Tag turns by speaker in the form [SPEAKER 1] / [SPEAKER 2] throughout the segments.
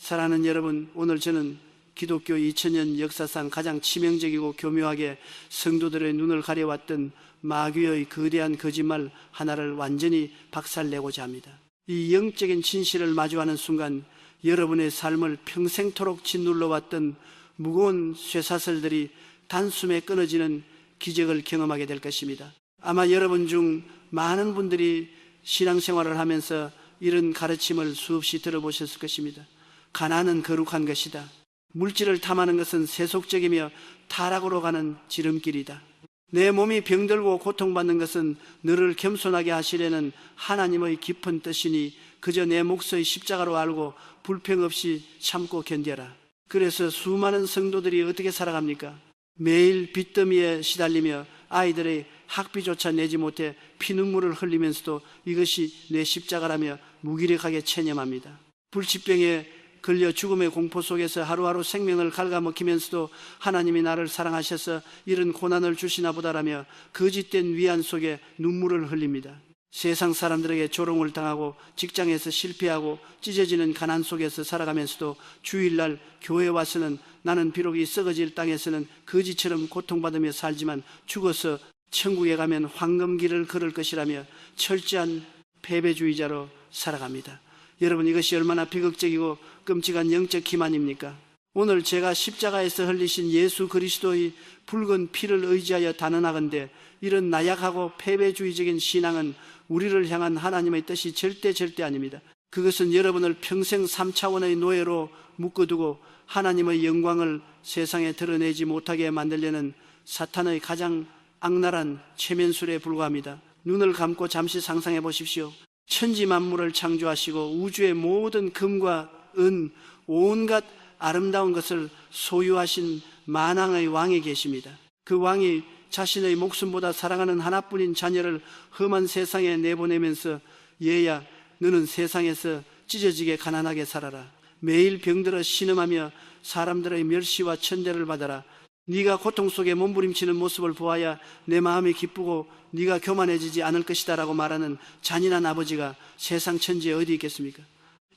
[SPEAKER 1] 사랑하는 여러분, 오늘 저는 기독교 2000년 역사상 가장 치명적이고 교묘하게 성도들의 눈을 가려왔던 마귀의 거대한 거짓말 하나를 완전히 박살내고자 합니다. 이 영적인 진실을 마주하는 순간 여러분의 삶을 평생토록 짓눌러왔던 무거운 쇠사슬들이 단숨에 끊어지는 기적을 경험하게 될 것입니다. 아마 여러분 중 많은 분들이 신앙생활을 하면서 이런 가르침을 수없이 들어보셨을 것입니다. 가난은 거룩한 것이다. 물질을 탐하는 것은 세속적이며 타락으로 가는 지름길이다. 내 몸이 병들고 고통받는 것은 너를 겸손하게 하시려는 하나님의 깊은 뜻이니 그저 내 몫의 십자가로 알고 불평 없이 참고 견뎌라. 그래서 수많은 성도들이 어떻게 살아갑니까? 매일 빚더미에 시달리며 아이들의 학비조차 내지 못해 피눈물을 흘리면서도 이것이 내 십자가라며 무기력하게 체념합니다. 불치병에 걸려 죽음의 공포 속에서 하루하루 생명을 갉아먹히면서도 하나님이 나를 사랑하셔서 이런 고난을 주시나 보다라며 거짓된 위안 속에 눈물을 흘립니다. 세상 사람들에게 조롱을 당하고 직장에서 실패하고 찢어지는 가난 속에서 살아가면서도 주일날 교회에 와서는 나는 비록 이 썩어질 땅에서는 거지처럼 고통받으며 살지만 죽어서 천국에 가면 황금길을 걸을 것이라며 철저한 패배주의자로 살아갑니다. 여러분, 이것이 얼마나 비극적이고 끔찍한 영적 기만입니까? 오늘 제가 십자가에서 흘리신 예수 그리스도의 붉은 피를 의지하여 단언하건대 이런 나약하고 패배주의적인 신앙은 우리를 향한 하나님의 뜻이 절대 아닙니다. 그것은 여러분을 평생 3차원의 노예로 묶어두고 하나님의 영광을 세상에 드러내지 못하게 만들려는 사탄의 가장 악랄한 최면술에 불과합니다. 눈을 감고 잠시 상상해 보십시오. 천지 만물을 창조하시고 우주의 모든 금과 은, 온갖 아름다운 것을 소유하신 만왕의 왕이 계십니다. 그 왕이 자신의 목숨보다 사랑하는 하나뿐인 자녀를 험한 세상에 내보내면서 얘야, 너는 세상에서 찢어지게 가난하게 살아라. 매일 병들어 신음하며 사람들의 멸시와 천대를 받아라. 네가 고통 속에 몸부림치는 모습을 보아야 내 마음이 기쁘고 네가 교만해지지 않을 것이다 라고 말하는 잔인한 아버지가 세상 천지에 어디 있겠습니까?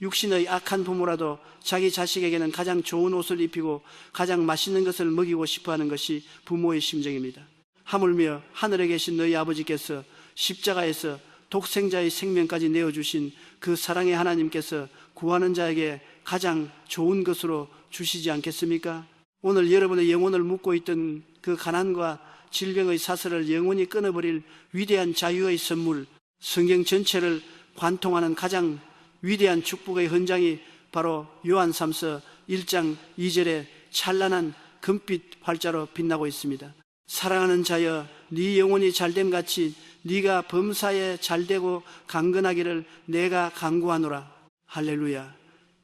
[SPEAKER 1] 육신의 악한 부모라도 자기 자식에게는 가장 좋은 옷을 입히고 가장 맛있는 것을 먹이고 싶어하는 것이 부모의 심정입니다. 하물며 하늘에 계신 너희 아버지께서 십자가에서 독생자의 생명까지 내어주신 그 사랑의 하나님께서 구하는 자에게 가장 좋은 것으로 주시지 않겠습니까? 오늘 여러분의 영혼을 묶고 있던 그 가난과 질병의 사슬을 영원히 끊어버릴 위대한 자유의 선물, 성경 전체를 관통하는 가장 위대한 축복의 헌장이 바로 요한 3서 1장 2절에 찬란한 금빛 활자로 빛나고 있습니다. 사랑하는 자여, 네 영혼이 잘됨같이 네가 범사에 잘되고 강건하기를 내가 간구하노라. 할렐루야.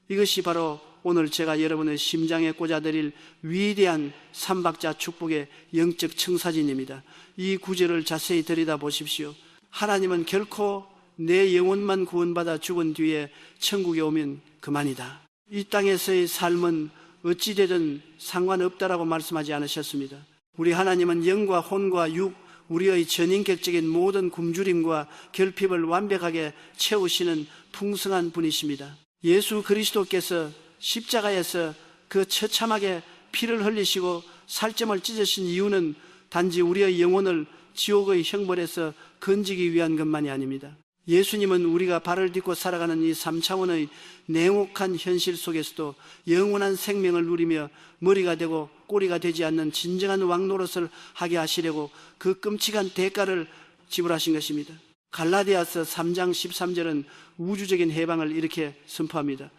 [SPEAKER 1] 이것이 바로 오늘 제가 여러분의 심장에 꽂아드릴 위대한 삼박자 축복의 영적 청사진입니다. 이 구절을 자세히 들여다보십시오. 하나님은 결코 내 영혼만 구원받아 죽은 뒤에 천국에 오면 그만이다. 이 땅에서의 삶은 어찌되든 상관없다라고 말씀하지 않으셨습니다. 우리 하나님은 영과 혼과 육, 우리의 전인격적인 모든 굶주림과 결핍을 완벽하게 채우시는 풍성한 분이십니다. 예수 그리스도께서 십자가에서 그 처참하게 피를 흘리시고 살점을 찢으신 이유는 단지 우리의 영혼을 지옥의 형벌에서 건지기 위한 것만이 아닙니다. 예수님은 우리가 발을 딛고 살아가는 이 3차원의 냉혹한 현실 속에서도 영원한 생명을 누리며 머리가 되고 꼬리가 되지 않는 진정한 왕노릇을 하게 하시려고 그 끔찍한 대가를 지불하신 것입니다. 갈라디아서 3장 13절은 우주적인 해방을 이렇게 선포합니다.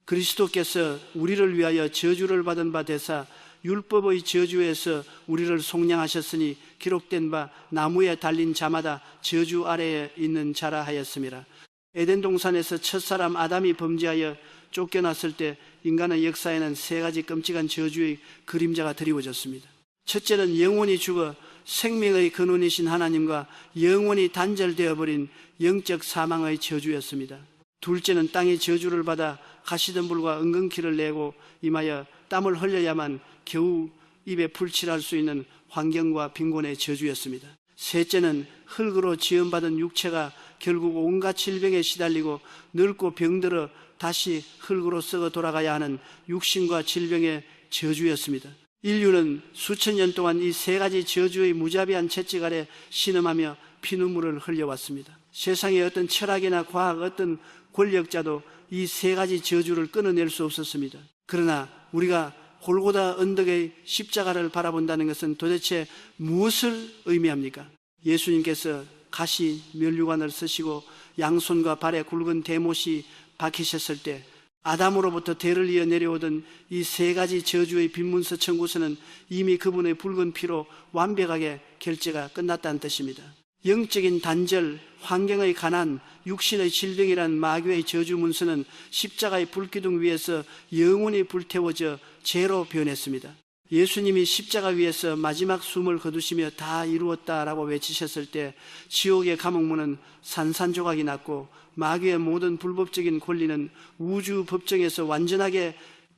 [SPEAKER 1] 그리스도께서 우리를 위하여 저주를 받은 바 되사 율법의 저주에서 우리를 속량하셨으니 기록된 바 나무에 달린 자마다 저주 아래에 있는 자라 하였음이라. 에덴 동산에서 첫사람 아담이 범죄하여 쫓겨났을 때 인간의 역사에는 세 가지 끔찍한 저주의 그림자가 드리워졌습니다. 첫째는 영원히 죽어 생명의 근원이신 하나님과 영원히 단절되어버린 영적 사망의 저주였습니다. 둘째는 땅이 저주를 받아 가시덤불과 은근키를 내고 임하여 땀을 흘려야만 겨우 입에 풀칠할 수 있는 환경과 빈곤의 저주였습니다. 셋째는 흙으로 지음받은 육체가 결국 온갖 질병에 시달리고 늙고 병들어 다시 흙으로 썩어 돌아가야 하는 육신과 질병의 저주였습니다. 인류는 수천 년 동안 이 세 가지 저주의 무자비한 채찍 아래 신음하며 피눈물을 흘려왔습니다. 세상의 어떤 철학이나 과학, 어떤 권력자도 이 세 가지 저주를 끊어낼 수 없었습니다. 그러나 우리가 골고다 언덕의 십자가를 바라본다는 것은 도대체 무엇을 의미합니까? 예수님께서 가시 면류관을 쓰시고 양손과 발에 굵은 대못이 박히셨을 때 아담으로부터 대를 이어 내려오던 이 세 가지 저주의 빈문서 청구서는 이미 그분의 붉은 피로 완벽하게 결제가 끝났다는 뜻입니다. 영적인 단절, 환경의 가난, 육신의 질병이란 마귀의 저주 문서는 십자가의 불기둥 위에서 영원히 불태워져 죄로 변했습니다. 예수님이 십자가 위에서 마지막 숨을 거두시며 다 이루었다라고 외치셨을 때 지옥의 감옥문은 산산조각이 났고 마귀의 모든 불법적인 권리는 우주 법정에서 완전하게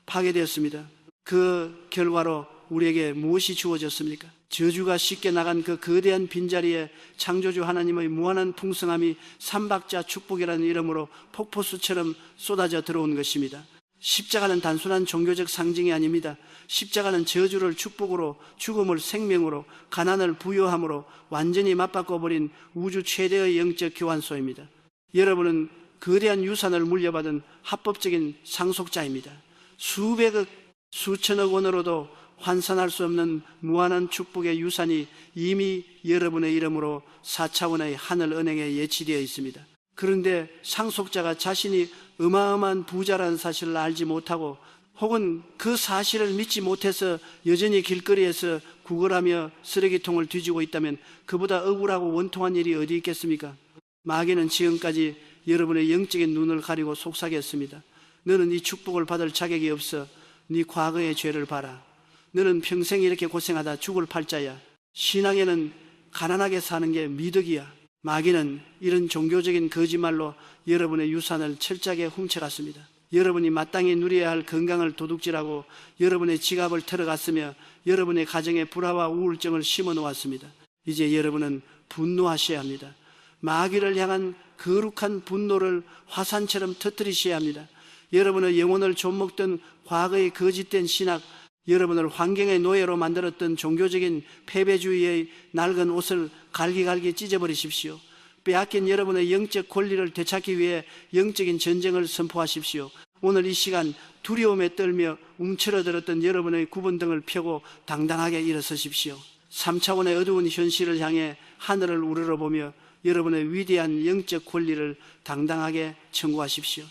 [SPEAKER 1] 파괴되었습니다. 그 결과로 우리에게 무엇이 주어졌습니까? 저주가 씻겨 나간 그 거대한 빈자리에 창조주 하나님의 무한한 풍성함이 삼박자 축복이라는 이름으로 폭포수처럼 쏟아져 들어온 것입니다. 십자가는 단순한 종교적 상징이 아닙니다. 십자가는 저주를 축복으로, 죽음을 생명으로, 가난을 부요함으로 완전히 맞바꿔버린 우주 최대의 영적 교환소입니다. 여러분은 거대한 유산을 물려받은 합법적인 상속자입니다. 수백억, 수천억 원으로도 환산할 수 없는 무한한 축복의 유산이 이미 여러분의 이름으로 4차원의 하늘 은행에 예치되어 있습니다. 그런데 상속자가 자신이 어마어마한 부자라는 사실을 알지 못하고 혹은 그 사실을 믿지 못해서 여전히 길거리에서 구걸하며 쓰레기통을 뒤지고 있다면 그보다 억울하고 원통한 일이 어디 있겠습니까? 마귀는 지금까지 여러분의 영적인 눈을 가리고 속삭였습니다. 너는 이 축복을 받을 자격이 없어. 네 과거의 죄를 봐라. 너는 평생 이렇게 고생하다 죽을 팔자야. 신앙에는 가난하게 사는 게 미덕이야. 마귀는 이런 종교적인 거짓말로 여러분의 유산을 철저하게 훔쳐갔습니다. 여러분이 마땅히 누려야 할 건강을 도둑질하고 여러분의 지갑을 털어갔으며 여러분의 가정에 불화와 우울증을 심어 놓았습니다. 이제 여러분은 분노하셔야 합니다. 마귀를 향한 거룩한 분노를 화산처럼 터뜨리셔야 합니다. 여러분의 영혼을 좀먹던 과거의 거짓된 신학, 여러분을 환경의 노예로 만들었던 종교적인 패배주의의 낡은 옷을 갈기갈기 찢어버리십시오. 빼앗긴 여러분의 영적 권리를 되찾기 위해 영적인 전쟁을 선포하십시오. 오늘 이 시간 두려움에 떨며 움츠러들었던 여러분의 구번등을 펴고 당당하게 일어서십시오. 3차원의 어두운 현실을 향해 하늘을 우러러보며 여러분의 위대한 영적 권리를 당당하게 청구하십시오.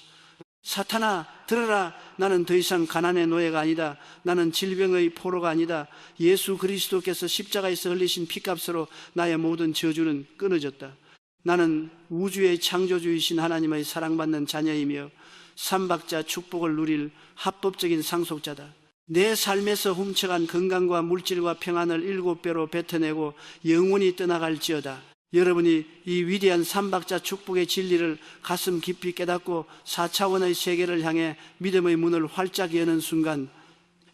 [SPEAKER 1] 사탄아, 들어라. 나는 더 이상 가난의 노예가 아니다. 나는 질병의 포로가 아니다. 예수 그리스도께서 십자가에서 흘리신 피값으로 나의 모든 저주는 끊어졌다. 나는 우주의 창조주이신 하나님의 사랑받는 자녀이며 삼박자 축복을 누릴 합법적인 상속자다. 내 삶에서 훔쳐간 건강과 물질과 평안을 7배로 뱉어내고 영원히 떠나갈지어다. 여러분이 이 위대한 삼박자 축복의 진리를 가슴 깊이 깨닫고 4차원의 세계를 향해 믿음의 문을 활짝 여는 순간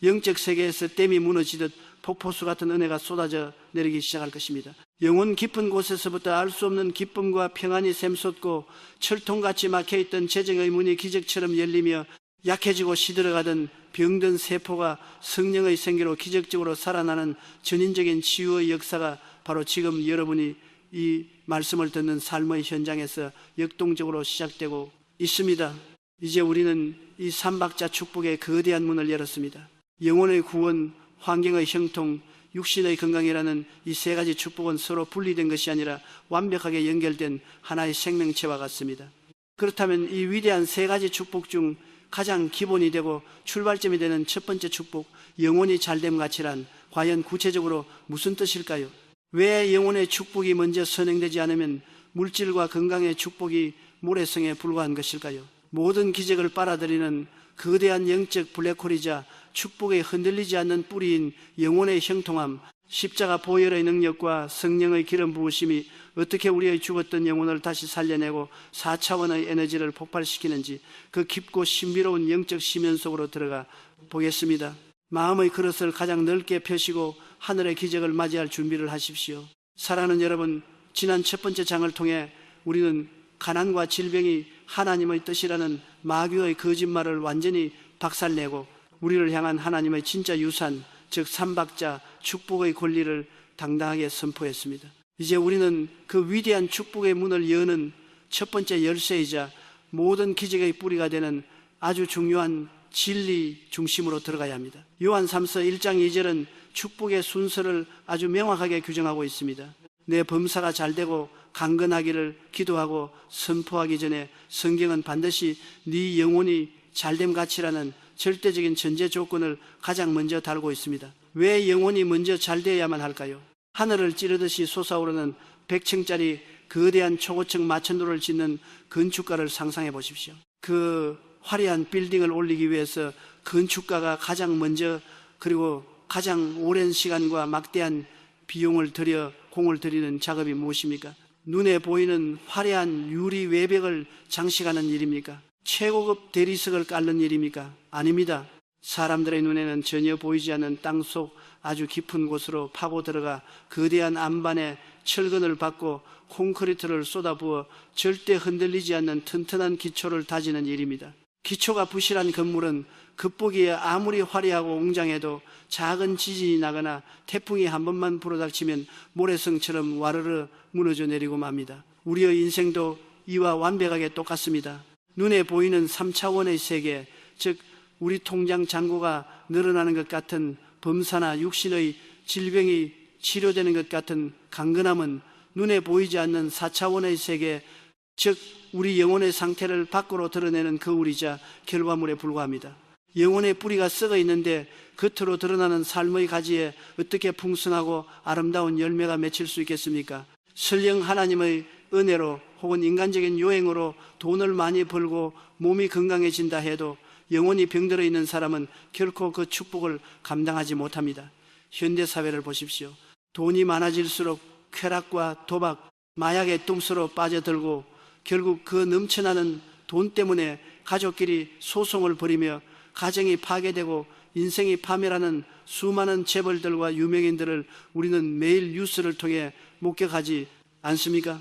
[SPEAKER 1] 영적 세계에서 댐이 무너지듯 폭포수 같은 은혜가 쏟아져 내리기 시작할 것입니다. 영혼 깊은 곳에서부터 알 수 없는 기쁨과 평안이 샘솟고 철통같이 막혀있던 재정의 문이 기적처럼 열리며 약해지고 시들어가던 병든 세포가 성령의 생기로 기적적으로 살아나는 전인적인 치유의 역사가 바로 지금 여러분이 이 말씀을 듣는 삶의 현장에서 역동적으로 시작되고 있습니다. 이제 우리는 이 삼박자 축복의 거대한 문을 열었습니다. 영혼의 구원, 환경의 형통, 육신의 건강이라는 이 세 가지 축복은 서로 분리된 것이 아니라 완벽하게 연결된 하나의 생명체와 같습니다. 그렇다면 이 위대한 세 가지 축복 중 가장 기본이 되고 출발점이 되는 첫 번째 축복, 영혼이 잘됨 가치란 과연 구체적으로 무슨 뜻일까요? 왜 영혼의 축복이 먼저 선행되지 않으면 물질과 건강의 축복이 모래성에 불과한 것일까요? 모든 기적을 빨아들이는 거대한 영적 블랙홀이자 축복에 흔들리지 않는 뿌리인 영혼의 형통함, 십자가 보혈의 능력과 성령의 기름 부으심이 어떻게 우리의 죽었던 영혼을 다시 살려내고 4차원의 에너지를 폭발시키는지 그 깊고 신비로운 영적 심연 속으로 들어가 보겠습니다. 마음의 그릇을 가장 넓게 펴시고 하늘의 기적을 맞이할 준비를 하십시오. 사랑하는 여러분, 지난 첫 번째 장을 통해 우리는 가난과 질병이 하나님의 뜻이라는 마귀의 거짓말을 완전히 박살내고 우리를 향한 하나님의 진짜 유산, 즉 삼박자 축복의 권리를 당당하게 선포했습니다. 이제 우리는 그 위대한 축복의 문을 여는 첫 번째 열쇠이자 모든 기적의 뿌리가 되는 아주 중요한 진리 중심으로 들어가야 합니다. 요한 3서 1장 2절은 축복의 순서를 아주 명확하게 규정하고 있습니다. 내 범사가 잘되고 강건하기를 기도하고 선포하기 전에 성경은 반드시 네 영혼이 잘됨 같이라는 절대적인 전제 조건을 가장 먼저 달고 있습니다. 왜 영혼이 먼저 잘되어야만 할까요? 하늘을 찌르듯이 솟아오르는 100층짜리 거대한 초고층 마천도를 짓는 건축가를 상상해 보십시오. 그 화려한 빌딩을 올리기 위해서 건축가가 가장 먼저 그리고 가장 오랜 시간과 막대한 비용을 들여 공을 들이는 작업이 무엇입니까? 눈에 보이는 화려한 유리 외벽을 장식하는 일입니까? 최고급 대리석을 깔는 일입니까? 아닙니다. 사람들의 눈에는 전혀 보이지 않는 땅속 아주 깊은 곳으로 파고 들어가 거대한 안반에 철근을 받고 콘크리트를 쏟아부어 절대 흔들리지 않는 튼튼한 기초를 다지는 일입니다. 기초가 부실한 건물은 겉보기에 아무리 화려하고 웅장해도 작은 지진이 나거나 태풍이 한 번만 불어닥치면 모래성처럼 와르르 무너져 내리고 맙니다. 우리의 인생도 이와 완벽하게 똑같습니다. 눈에 보이는 3차원의 세계, 즉 우리 통장 잔고가 늘어나는 것 같은 범사나 육신의 질병이 치료되는 것 같은 강건함은 눈에 보이지 않는 4차원의 세계, 즉 우리 영혼의 상태를 밖으로 드러내는 거울이자 결과물에 불과합니다. 영혼의 뿌리가 썩어 있는데 겉으로 드러나는 삶의 가지에 어떻게 풍성하고 아름다운 열매가 맺힐 수 있겠습니까? 설령 하나님의 은혜로 혹은 인간적인 요행으로 돈을 많이 벌고 몸이 건강해진다 해도 영혼이 병들어 있는 사람은 결코 그 축복을 감당하지 못합니다. 현대사회를 보십시오. 돈이 많아질수록 쾌락과 도박, 마약의 둠수로 빠져들고 결국 그 넘쳐나는 돈 때문에 가족끼리 소송을 벌이며 가정이 파괴되고 인생이 파멸하는 수많은 재벌들과 유명인들을 우리는 매일 뉴스를 통해 목격하지 않습니까?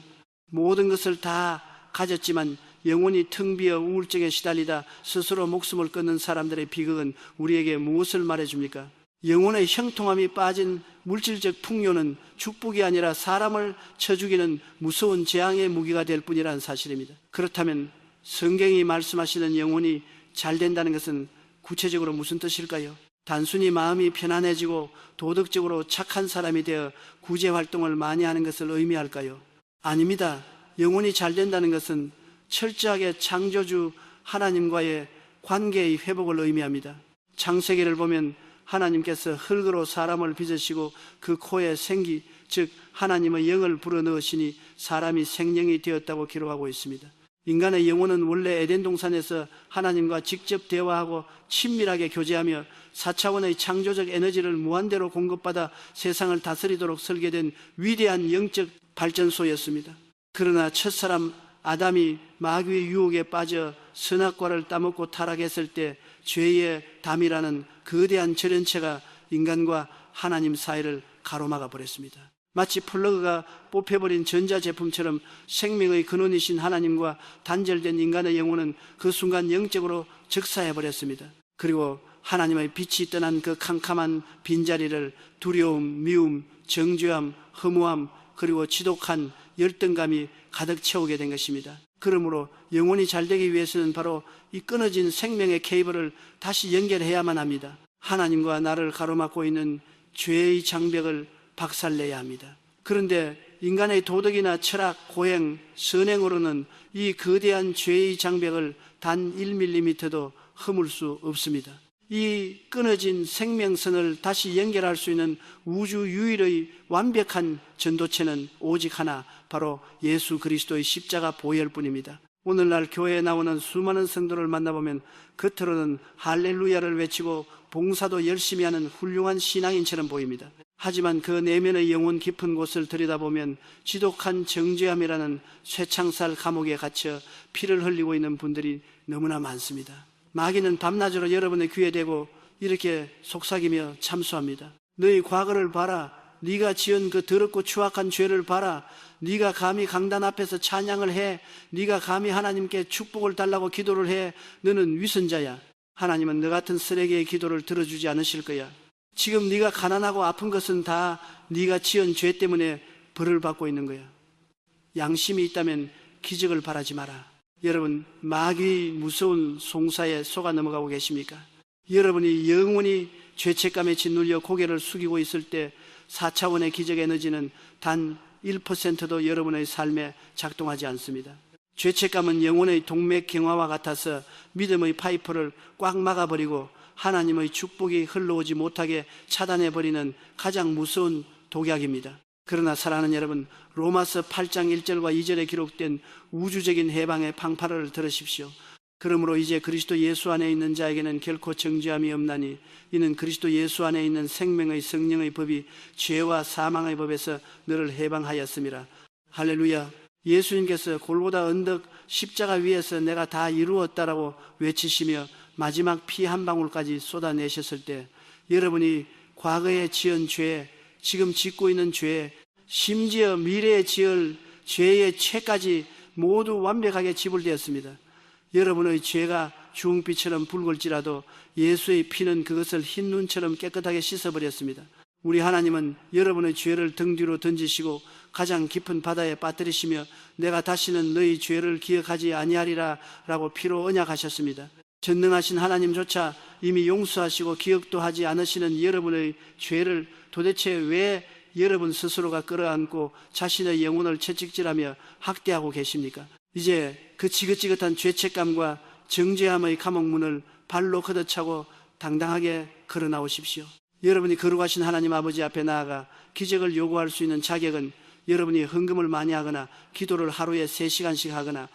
[SPEAKER 1] 모든 것을 다 가졌지만 영혼이 텅 비어 우울증에 시달리다 스스로 목숨을 끊는 사람들의 비극은 우리에게 무엇을 말해줍니까? 영혼의 형통함이 빠진 물질적 풍요는 축복이 아니라 사람을 쳐 죽이는 무서운 재앙의 무기가 될 뿐이라는 사실입니다. 그렇다면 성경이 말씀하시는 영혼이 잘 된다는 것은 구체적으로 무슨 뜻일까요? 단순히 마음이 편안해지고 도덕적으로 착한 사람이 되어 구제활동을 많이 하는 것을 의미할까요? 아닙니다. 영혼이 잘 된다는 것은 철저하게 창조주 하나님과의 관계의 회복을 의미합니다. 창세기를 보면 하나님께서 흙으로 사람을 빚으시고 그 코에 생기, 즉 하나님의 영을 불어넣으시니 사람이 생명이 되었다고 기록하고 있습니다. 인간의 영혼은 원래 에덴 동산에서 하나님과 직접 대화하고 친밀하게 교제하며 4차원의 창조적 에너지를 무한대로 공급받아 세상을 다스리도록 설계된 위대한 영적 발전소였습니다. 그러나 첫사람 아담이 마귀의 유혹에 빠져 선악과를 따먹고 타락했을 때 죄의 담이라는 거대한 절연체가 인간과 하나님 사이를 가로막아 버렸습니다. 마치 플러그가 뽑혀버린 전자제품처럼 생명의 근원이신 하나님과 단절된 인간의 영혼은 그 순간 영적으로 적사해버렸습니다. 그리고 하나님의 빛이 떠난 그 캄캄한 빈자리를 두려움, 미움, 정죄함, 허무함, 그리고 지독한 열등감이 가득 채우게 된 것입니다. 그러므로 영혼이 잘되기 위해서는 바로 이 끊어진 생명의 케이블을 다시 연결해야만 합니다. 하나님과 나를 가로막고 있는 죄의 장벽을 박살내야 합니다. 그런데 인간의 도덕이나 철학, 고행, 선행으로는 이 거대한 죄의 장벽을 단 1mm도 허물 수 없습니다. 이 끊어진 생명선을 다시 연결할 수 있는 우주 유일의 완벽한 전도체는 오직 하나, 바로 예수 그리스도의 십자가 보혈 뿐입니다. 오늘날 교회에 나오는 수많은 성도를 만나보면 겉으로는 할렐루야를 외치고 봉사도 열심히 하는 훌륭한 신앙인처럼 보입니다. 하지만 그 내면의 영혼 깊은 곳을 들여다보면 지독한 정죄함이라는 쇠창살 감옥에 갇혀 피를 흘리고 있는 분들이 너무나 많습니다. 마귀는 밤낮으로 여러분의 귀에 대고 이렇게 속삭이며 참수합니다. 너희 과거를 봐라. 네가 지은 그 더럽고 추악한 죄를 봐라. 네가 감히 강단 앞에서 찬양을 해? 네가 감히 하나님께 축복을 달라고 기도를 해? 너는 위선자야. 하나님은 너 같은 쓰레기의 기도를 들어주지 않으실 거야. 지금 네가 가난하고 아픈 것은 다 네가 지은 죄 때문에 벌을 받고 있는 거야. 양심이 있다면 기적을 바라지 마라. 여러분, 마귀의 무서운 송사에 속아 넘어가고 계십니까? 여러분이 영원히 죄책감에 짓눌려 고개를 숙이고 있을 때 4차원의 기적 에너지는 단 1%도 여러분의 삶에 작동하지 않습니다. 죄책감은 영혼의 동맥경화와 같아서 믿음의 파이프를 꽉 막아버리고 하나님의 축복이 흘러오지 못하게 차단해버리는 가장 무서운 독약입니다. 그러나 사랑하는 여러분, 로마서 8장 1절과 2절에 기록된 우주적인 해방의 방파를 들으십시오. 그러므로 이제 그리스도 예수 안에 있는 자에게는 결코 정죄함이 없나니 이는 그리스도 예수 안에 있는 생명의 성령의 법이 죄와 사망의 법에서 너를 해방하였음이라. 할렐루야. 예수님께서 골고다 언덕 십자가 위에서 내가 다 이루었다라고 외치시며 마지막 피 한 방울까지 쏟아내셨을 때 여러분이 과거에 지은 죄, 지금 짓고 있는 죄, 심지어 미래에 지을 죄의 죄까지 모두 완벽하게 지불되었습니다. 여러분의 죄가 주홍빛처럼 붉을지라도 예수의 피는 그것을 흰 눈처럼 깨끗하게 씻어버렸습니다. 우리 하나님은 여러분의 죄를 등 뒤로 던지시고 가장 깊은 바다에 빠뜨리시며 내가 다시는 너희 죄를 기억하지 아니하리라 라고 피로 언약하셨습니다. 전능하신 하나님조차 이미 용서하시고 기억도 하지 않으시는 여러분의 죄를 도대체 왜 여러분 스스로가 끌어안고 자신의 영혼을 채찍질하며 학대하고 계십니까? 이제 그 지긋지긋한 죄책감과 정죄함의 감옥문을 발로 걷어차고 당당하게 걸어 나오십시오. 여러분이 거룩하신 하나님 아버지 앞에 나아가 기적을 요구할 수 있는 자격은 여러분이 헌금을 많이 하거나 기도를 하루에 3시간씩 하거나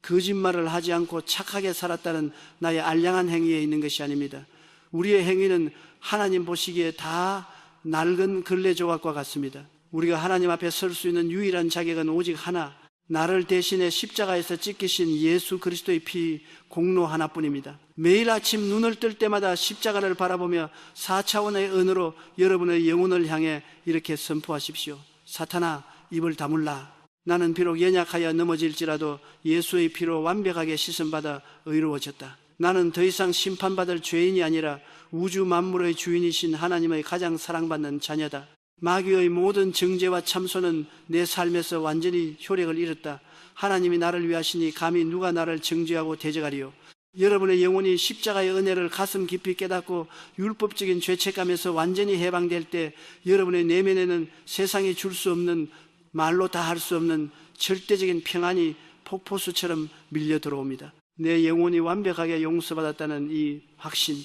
[SPEAKER 1] 거짓말을 하지 않고 착하게 살았다는 나의 알량한 행위에 있는 것이 아닙니다. 우리의 행위는 하나님 보시기에 다 낡은 걸레 조각과 같습니다. 우리가 하나님 앞에 설 수 있는 유일한 자격은 오직 하나, 나를 대신해 십자가에서 찢기신 예수 그리스도의 피 공로 하나뿐입니다. 매일 아침 눈을 뜰 때마다 십자가를 바라보며 4차원의 언어로 여러분의 영혼을 향해 이렇게 선포하십시오. 사탄아, 입을 다물라. 나는 비록 연약하여 넘어질지라도 예수의 피로 완벽하게 씻음받아 의로워졌다. 나는 더 이상 심판받을 죄인이 아니라 우주 만물의 주인이신 하나님의 가장 사랑받는 자녀다. 마귀의 모든 정죄와 참소는 내 삶에서 완전히 효력을 잃었다. 하나님이 나를 위하시니 감히 누가 나를 정죄하고 대적하리요. 여러분의 영혼이 십자가의 은혜를 가슴 깊이 깨닫고 율법적인 죄책감에서 완전히 해방될 때 여러분의 내면에는 세상이 줄 수 없는, 말로 다 할 수 없는 절대적인 평안이 폭포수처럼 밀려 들어옵니다. 내 영혼이 완벽하게 용서받았다는 이 확신,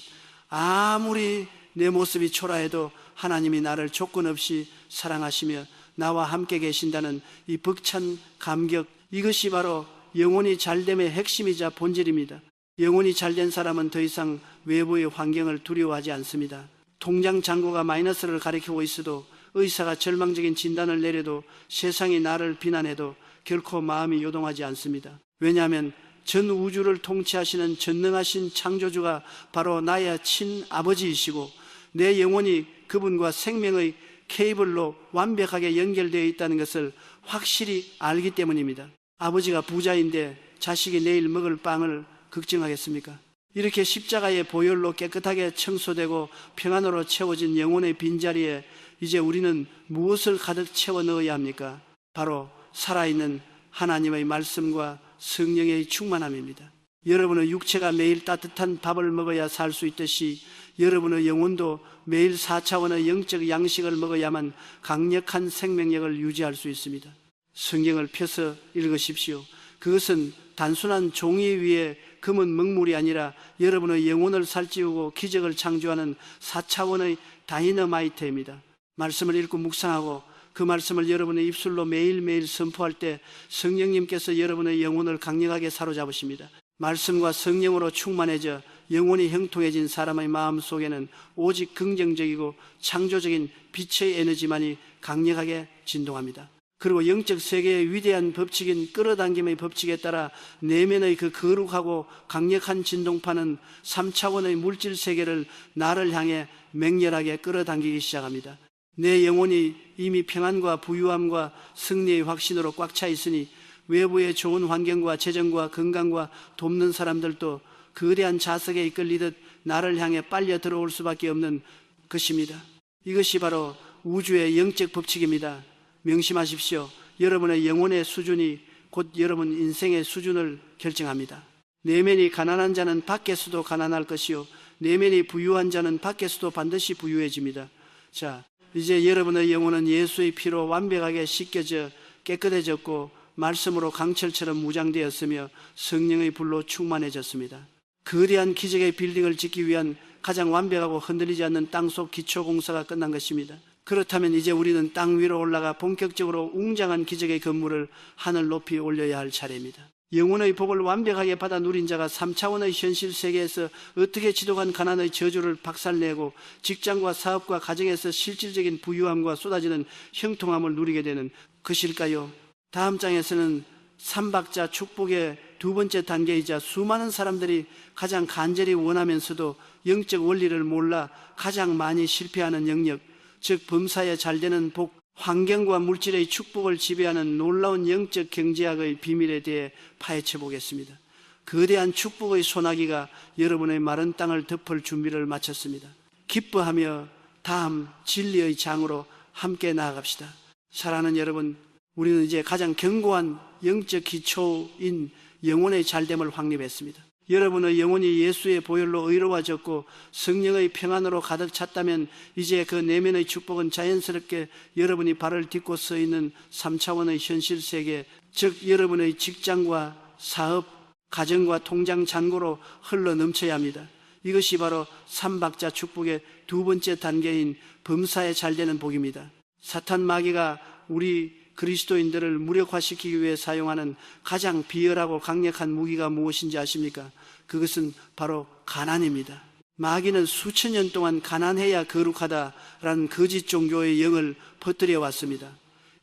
[SPEAKER 1] 아무리 내 모습이 초라해도 하나님이 나를 조건 없이 사랑하시며 나와 함께 계신다는 이 벅찬 감격, 이것이 바로 영혼이 잘됨의 핵심이자 본질입니다. 영혼이 잘된 사람은 더 이상 외부의 환경을 두려워하지 않습니다. 통장 잔고가 마이너스를 가리키고 있어도, 의사가 절망적인 진단을 내려도, 세상이 나를 비난해도 결코 마음이 요동하지 않습니다. 왜냐하면 전 우주를 통치하시는 전능하신 창조주가 바로 나의 친아버지이시고 내 영혼이 그분과 생명의 케이블로 완벽하게 연결되어 있다는 것을 확실히 알기 때문입니다. 아버지가 부자인데 자식이 내일 먹을 빵을 걱정하겠습니까? 이렇게 십자가의 보혈로 깨끗하게 청소되고 평안으로 채워진 영혼의 빈자리에 이제 우리는 무엇을 가득 채워 넣어야 합니까? 바로 살아있는 하나님의 말씀과 성령의 충만함입니다. 여러분의 육체가 매일 따뜻한 밥을 먹어야 살 수 있듯이 여러분의 영혼도 매일 4차원의 영적 양식을 먹어야만 강력한 생명력을 유지할 수 있습니다. 성경을 펴서 읽으십시오. 그것은 단순한 종이 위에 검은 먹물이 아니라 여러분의 영혼을 살찌우고 기적을 창조하는 4차원의 다이너마이트입니다. 말씀을 읽고 묵상하고 그 말씀을 여러분의 입술로 매일매일 선포할 때 성령님께서 여러분의 영혼을 강력하게 사로잡으십니다. 말씀과 성령으로 충만해져 영혼이 형통해진 사람의 마음 속에는 오직 긍정적이고 창조적인 빛의 에너지만이 강력하게 진동합니다. 그리고 영적 세계의 위대한 법칙인 끌어당김의 법칙에 따라 내면의 그 거룩하고 강력한 진동파는 3차원의 물질 세계를 나를 향해 맹렬하게 끌어당기기 시작합니다. 내 영혼이 이미 평안과 부유함과 승리의 확신으로 꽉 차 있으니 외부의 좋은 환경과 재정과 건강과 돕는 사람들도 거대한 자석에 이끌리듯 나를 향해 빨려 들어올 수밖에 없는 것입니다. 이것이 바로 우주의 영적 법칙입니다. 명심하십시오. 여러분의 영혼의 수준이 곧 여러분 인생의 수준을 결정합니다. 내면이 가난한 자는 밖에서도 가난할 것이요 내면이 부유한 자는 밖에서도 반드시 부유해집니다. 자, 이제 여러분의 영혼은 예수의 피로 완벽하게 씻겨져 깨끗해졌고 말씀으로 강철처럼 무장되었으며 성령의 불로 충만해졌습니다. 거대한 기적의 빌딩을 짓기 위한 가장 완벽하고 흔들리지 않는 땅속 기초공사가 끝난 것입니다. 그렇다면 이제 우리는 땅 위로 올라가 본격적으로 웅장한 기적의 건물을 하늘 높이 올려야 할 차례입니다. 영혼의 복을 완벽하게 받아 누린 자가 3차원의 현실 세계에서 어떻게 지독한 가난의 저주를 박살내고 직장과 사업과 가정에서 실질적인 부유함과 쏟아지는 형통함을 누리게 되는 것일까요? 다음 장에서는 삼박자 축복의 두 번째 단계이자 수많은 사람들이 가장 간절히 원하면서도 영적 원리를 몰라 가장 많이 실패하는 영역, 즉 범사에 잘되는 복, 환경과 물질의 축복을 지배하는 놀라운 영적 경제학의 비밀에 대해 파헤쳐 보겠습니다. 거대한 축복의 소나기가 여러분의 마른 땅을 덮을 준비를 마쳤습니다. 기뻐하며 다음 진리의 장으로 함께 나아갑시다. 사랑하는 여러분, 우리는 이제 가장 견고한 영적 기초인 영혼의 잘됨을 확립했습니다. 여러분의 영혼이 예수의 보혈로 의로워졌고 성령의 평안으로 가득 찼다면 이제 그 내면의 축복은 자연스럽게 여러분이 발을 딛고 서 있는 3차원의 현실 세계, 즉 여러분의 직장과 사업, 가정과 통장 잔고로 흘러 넘쳐야 합니다. 이것이 바로 삼박자 축복의 두 번째 단계인 범사에 잘되는 복입니다. 사탄 마귀가 우리 그리스도인들을 무력화시키기 위해 사용하는 가장 비열하고 강력한 무기가 무엇인지 아십니까? 그것은 바로 가난입니다. 마귀는 수천 년 동안 가난해야 거룩하다라는 거짓 종교의 영을 퍼뜨려 왔습니다.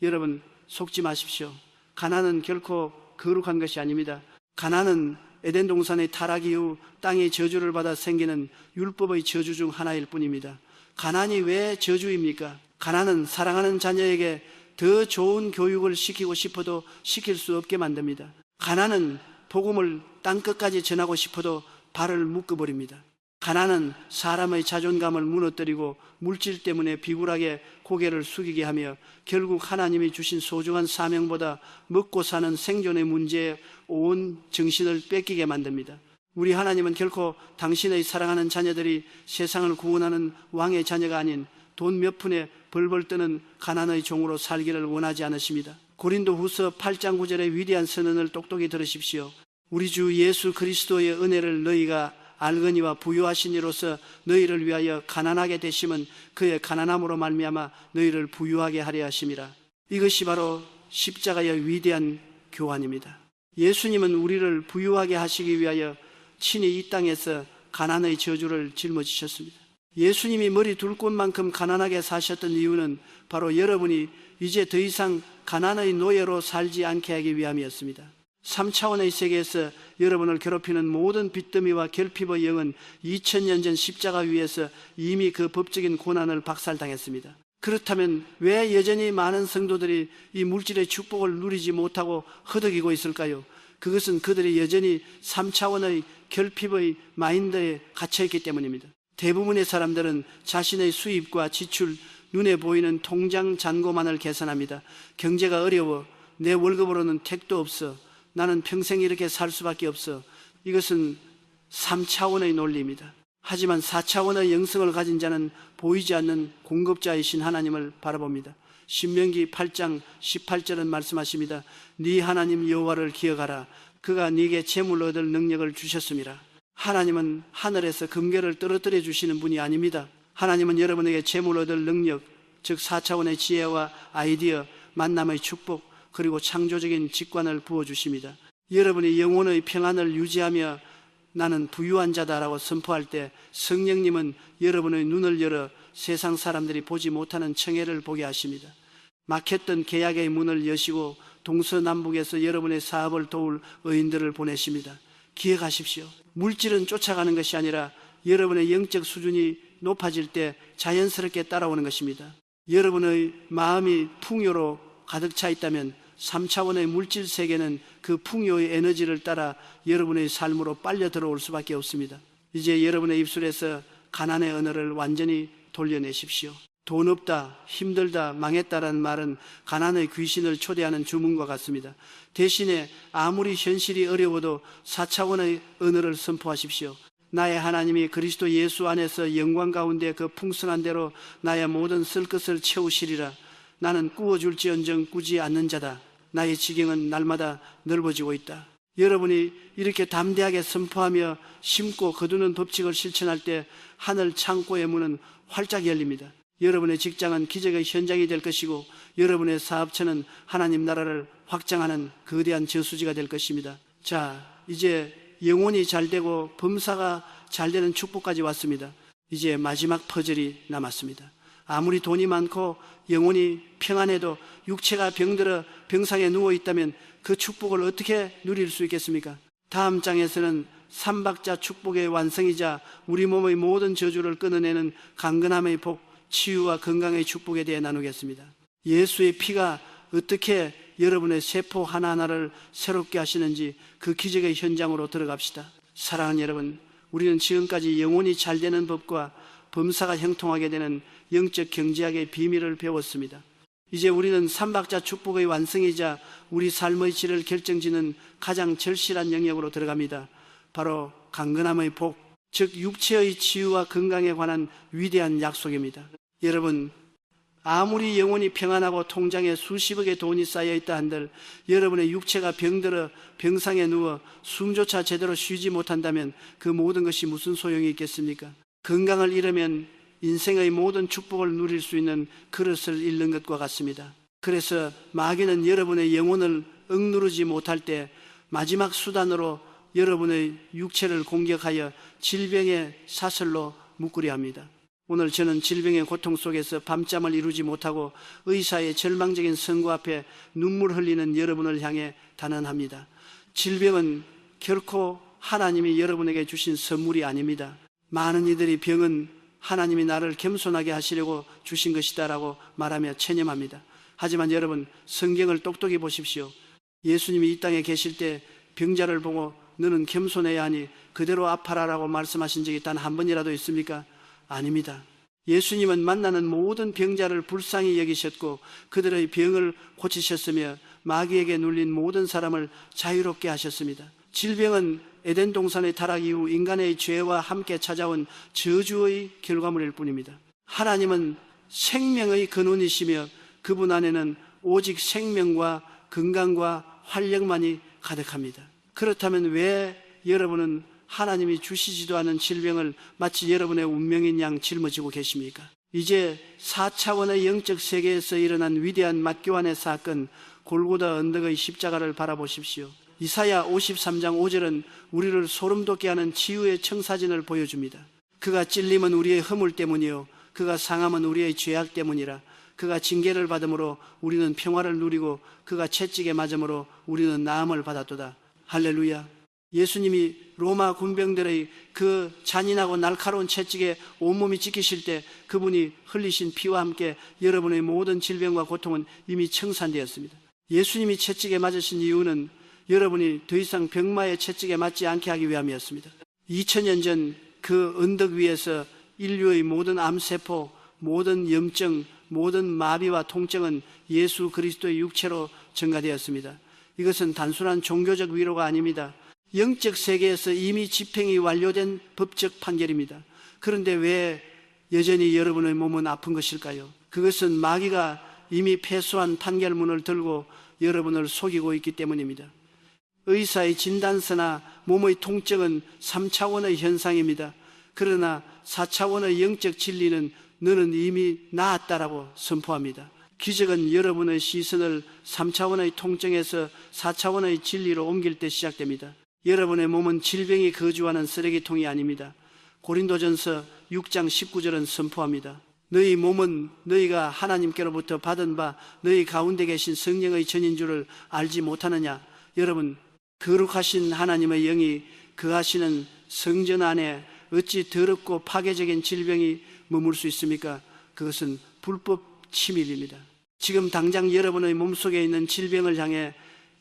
[SPEAKER 1] 여러분, 속지 마십시오. 가난은 결코 거룩한 것이 아닙니다. 가난은 에덴 동산의 타락 이후 땅의 저주를 받아 생기는 율법의 저주 중 하나일 뿐입니다. 가난이 왜 저주입니까? 가난은 사랑하는 자녀에게 더 좋은 교육을 시키고 싶어도 시킬 수 없게 만듭니다. 가난은 복음을 땅끝까지 전하고 싶어도 발을 묶어버립니다. 가난은 사람의 자존감을 무너뜨리고 물질 때문에 비굴하게 고개를 숙이게 하며 결국 하나님이 주신 소중한 사명보다 먹고 사는 생존의 문제에 온 정신을 뺏기게 만듭니다. 우리 하나님은 결코 당신의 사랑하는 자녀들이 세상을 구원하는 왕의 자녀가 아닌 돈 몇 푼에 벌벌 뜨는 가난의 종으로 살기를 원하지 않으십니다. 고린도후서 8장 9절의 위대한 선언을 똑똑히 들으십시오. 우리 주 예수 그리스도의 은혜를 너희가 알거니와 부유하신 이로서 너희를 위하여 가난하게 되심은 그의 가난함으로 말미암아 너희를 부유하게 하려 하심이라. 이것이 바로 십자가의 위대한 교환입니다. 예수님은 우리를 부유하게 하시기 위하여 친히 이 땅에서 가난의 저주를 짊어지셨습니다. 예수님이 머리 둘 곳만큼 가난하게 사셨던 이유는 바로 여러분이 이제 더 이상 가난의 노예로 살지 않게 하기 위함이었습니다. 3차원의 세계에서 여러분을 괴롭히는 모든 빚더미와 결핍의 영은 2000년 전 십자가 위에서 이미 그 법적인 고난을 박살당했습니다. 그렇다면 왜 여전히 많은 성도들이 이 물질의 축복을 누리지 못하고 허덕이고 있을까요? 그것은 그들이 여전히 3차원의 결핍의 마인드에 갇혀있기 때문입니다. 대부분의 사람들은 자신의 수입과 지출, 눈에 보이는 통장 잔고만을 계산합니다. 경제가 어려워. 내 월급으로는 택도 없어. 나는 평생 이렇게 살 수밖에 없어. 이것은 3차원의 논리입니다. 하지만 4차원의 영성을 가진 자는 보이지 않는 공급자이신 하나님을 바라봅니다. 신명기 8장 18절은 말씀하십니다. 네 하나님 여호와를 기억하라. 그가 네게 재물 얻을 능력을 주셨습니다. 하나님은 하늘에서 금괴를 떨어뜨려 주시는 분이 아닙니다. 하나님은 여러분에게 재물 얻을 능력, 즉 4차원의 지혜와 아이디어, 만남의 축복, 그리고 창조적인 직관을 부어주십니다. 여러분이 영혼의 평안을 유지하며 나는 부유한 자다라고 선포할 때 성령님은 여러분의 눈을 열어 세상 사람들이 보지 못하는 청해를 보게 하십니다. 막혔던 계약의 문을 여시고 동서남북에서 여러분의 사업을 도울 의인들을 보내십니다. 기억하십시오. 물질은 쫓아가는 것이 아니라 여러분의 영적 수준이 높아질 때 자연스럽게 따라오는 것입니다. 여러분의 마음이 풍요로 가득 차 있다면 3차원의 물질 세계는 그 풍요의 에너지를 따라 여러분의 삶으로 빨려 들어올 수밖에 없습니다. 이제 여러분의 입술에서 가난의 언어를 완전히 돌려내십시오. 돈 없다, 힘들다, 망했다라는 말은 가난의 귀신을 초대하는 주문과 같습니다. 대신에 아무리 현실이 어려워도 4차원의 언어를 선포하십시오. 나의 하나님이 그리스도 예수 안에서 영광 가운데 그 풍성한 대로 나의 모든 쓸 것을 채우시리라. 나는 꾸어줄지언정 꾸지 않는 자다. 나의 지경은 날마다 넓어지고 있다. 여러분이 이렇게 담대하게 선포하며 심고 거두는 법칙을 실천할 때 하늘 창고의 문은 활짝 열립니다. 여러분의 직장은 기적의 현장이 될 것이고 여러분의 사업처는 하나님 나라를 확장하는 거대한 저수지가 될 것입니다. 자, 이제 영혼이 잘되고 범사가 잘되는 축복까지 왔습니다. 이제 마지막 퍼즐이 남았습니다. 아무리 돈이 많고 영혼이 평안해도 육체가 병들어 병상에 누워있다면 그 축복을 어떻게 누릴 수 있겠습니까? 다음 장에서는 삼박자 축복의 완성이자 우리 몸의 모든 저주를 끊어내는 강건함의 복, 치유와 건강의 축복에 대해 나누겠습니다. 예수의 피가 어떻게 여러분의 세포 하나하나를 새롭게 하시는지 그 기적의 현장으로 들어갑시다. 사랑하는 여러분, 우리는 지금까지 영혼이 잘 되는 법과 범사가 형통하게 되는 영적 경제학의 비밀을 배웠습니다. 이제 우리는 삼박자 축복의 완성이자 우리 삶의 질을 결정짓는 가장 절실한 영역으로 들어갑니다. 바로 강건함의 복, 즉 육체의 치유와 건강에 관한 위대한 약속입니다. 여러분, 아무리 영혼이 평안하고 통장에 수십억의 돈이 쌓여있다 한들 여러분의 육체가 병들어 병상에 누워 숨조차 제대로 쉬지 못한다면 그 모든 것이 무슨 소용이 있겠습니까? 건강을 잃으면 인생의 모든 축복을 누릴 수 있는 그릇을 잃는 것과 같습니다. 그래서 마귀는 여러분의 영혼을 억누르지 못할 때 마지막 수단으로 여러분의 육체를 공격하여 질병의 사슬로 묶으려 합니다. 오늘 저는 질병의 고통 속에서 밤잠을 이루지 못하고 의사의 절망적인 선고 앞에 눈물 흘리는 여러분을 향해 단언합니다. 질병은 결코 하나님이 여러분에게 주신 선물이 아닙니다. 많은 이들이 병은 하나님이 나를 겸손하게 하시려고 주신 것이다라고 말하며 체념합니다. 하지만 여러분, 성경을 똑똑히 보십시오. 예수님이 이 땅에 계실 때 병자를 보고 너는 겸손해야 하니 그대로 아파라라고 말씀하신 적이 단 한 번이라도 있습니까? 아닙니다. 예수님은 만나는 모든 병자를 불쌍히 여기셨고 그들의 병을 고치셨으며 마귀에게 눌린 모든 사람을 자유롭게 하셨습니다. 질병은 에덴 동산의 타락 이후 인간의 죄와 함께 찾아온 저주의 결과물일 뿐입니다. 하나님은 생명의 근원이시며 그분 안에는 오직 생명과 건강과 활력만이 가득합니다. 그렇다면 왜 여러분은 하나님이 주시지도 않은 질병을 마치 여러분의 운명인 양 짊어지고 계십니까? 이제 4차원의 영적 세계에서 일어난 위대한 맞교환의 사건, 골고다 언덕의 십자가를 바라보십시오. 이사야 53장 5절은 우리를 소름돋게 하는 치유의 청사진을 보여줍니다. 그가 찔림은 우리의 허물 때문이요 그가 상함은 우리의 죄악 때문이라. 그가 징계를 받음으로 우리는 평화를 누리고 그가 채찍에 맞음으로 우리는 나음을 받았도다. 할렐루야. 예수님이 로마 군병들의 그 잔인하고 날카로운 채찍에 온몸이 찢기실 때 그분이 흘리신 피와 함께 여러분의 모든 질병과 고통은 이미 청산되었습니다. 예수님이 채찍에 맞으신 이유는 여러분이 더 이상 병마의 채찍에 맞지 않게 하기 위함이었습니다. 2000년 전 그 언덕 위에서 인류의 모든 암세포, 모든 염증, 모든 마비와 통증은 예수 그리스도의 육체로 증가되었습니다. 이것은 단순한 종교적 위로가 아닙니다. 영적 세계에서 이미 집행이 완료된 법적 판결입니다. 그런데 왜 여전히 여러분의 몸은 아픈 것일까요? 그것은 마귀가 이미 패소한 판결문을 들고 여러분을 속이고 있기 때문입니다. 의사의 진단서나 몸의 통증은 3차원의 현상입니다. 그러나 4차원의 영적 진리는 너는 이미 나았다라고 선포합니다. 기적은 여러분의 시선을 3차원의 통증에서 4차원의 진리로 옮길 때 시작됩니다. 여러분의 몸은 질병이 거주하는 쓰레기통이 아닙니다. 고린도전서 6장 19절은 선포합니다. 너희 몸은 너희가 하나님께로부터 받은 바 너희 가운데 계신 성령의 전인 줄을 알지 못하느냐. 여러분, 거룩하신 하나님의 영이 거하시는 성전 안에 어찌 더럽고 파괴적인 질병이 머물 수 있습니까? 그것은 불법 침입입니다. 지금 당장 여러분의 몸속에 있는 질병을 향해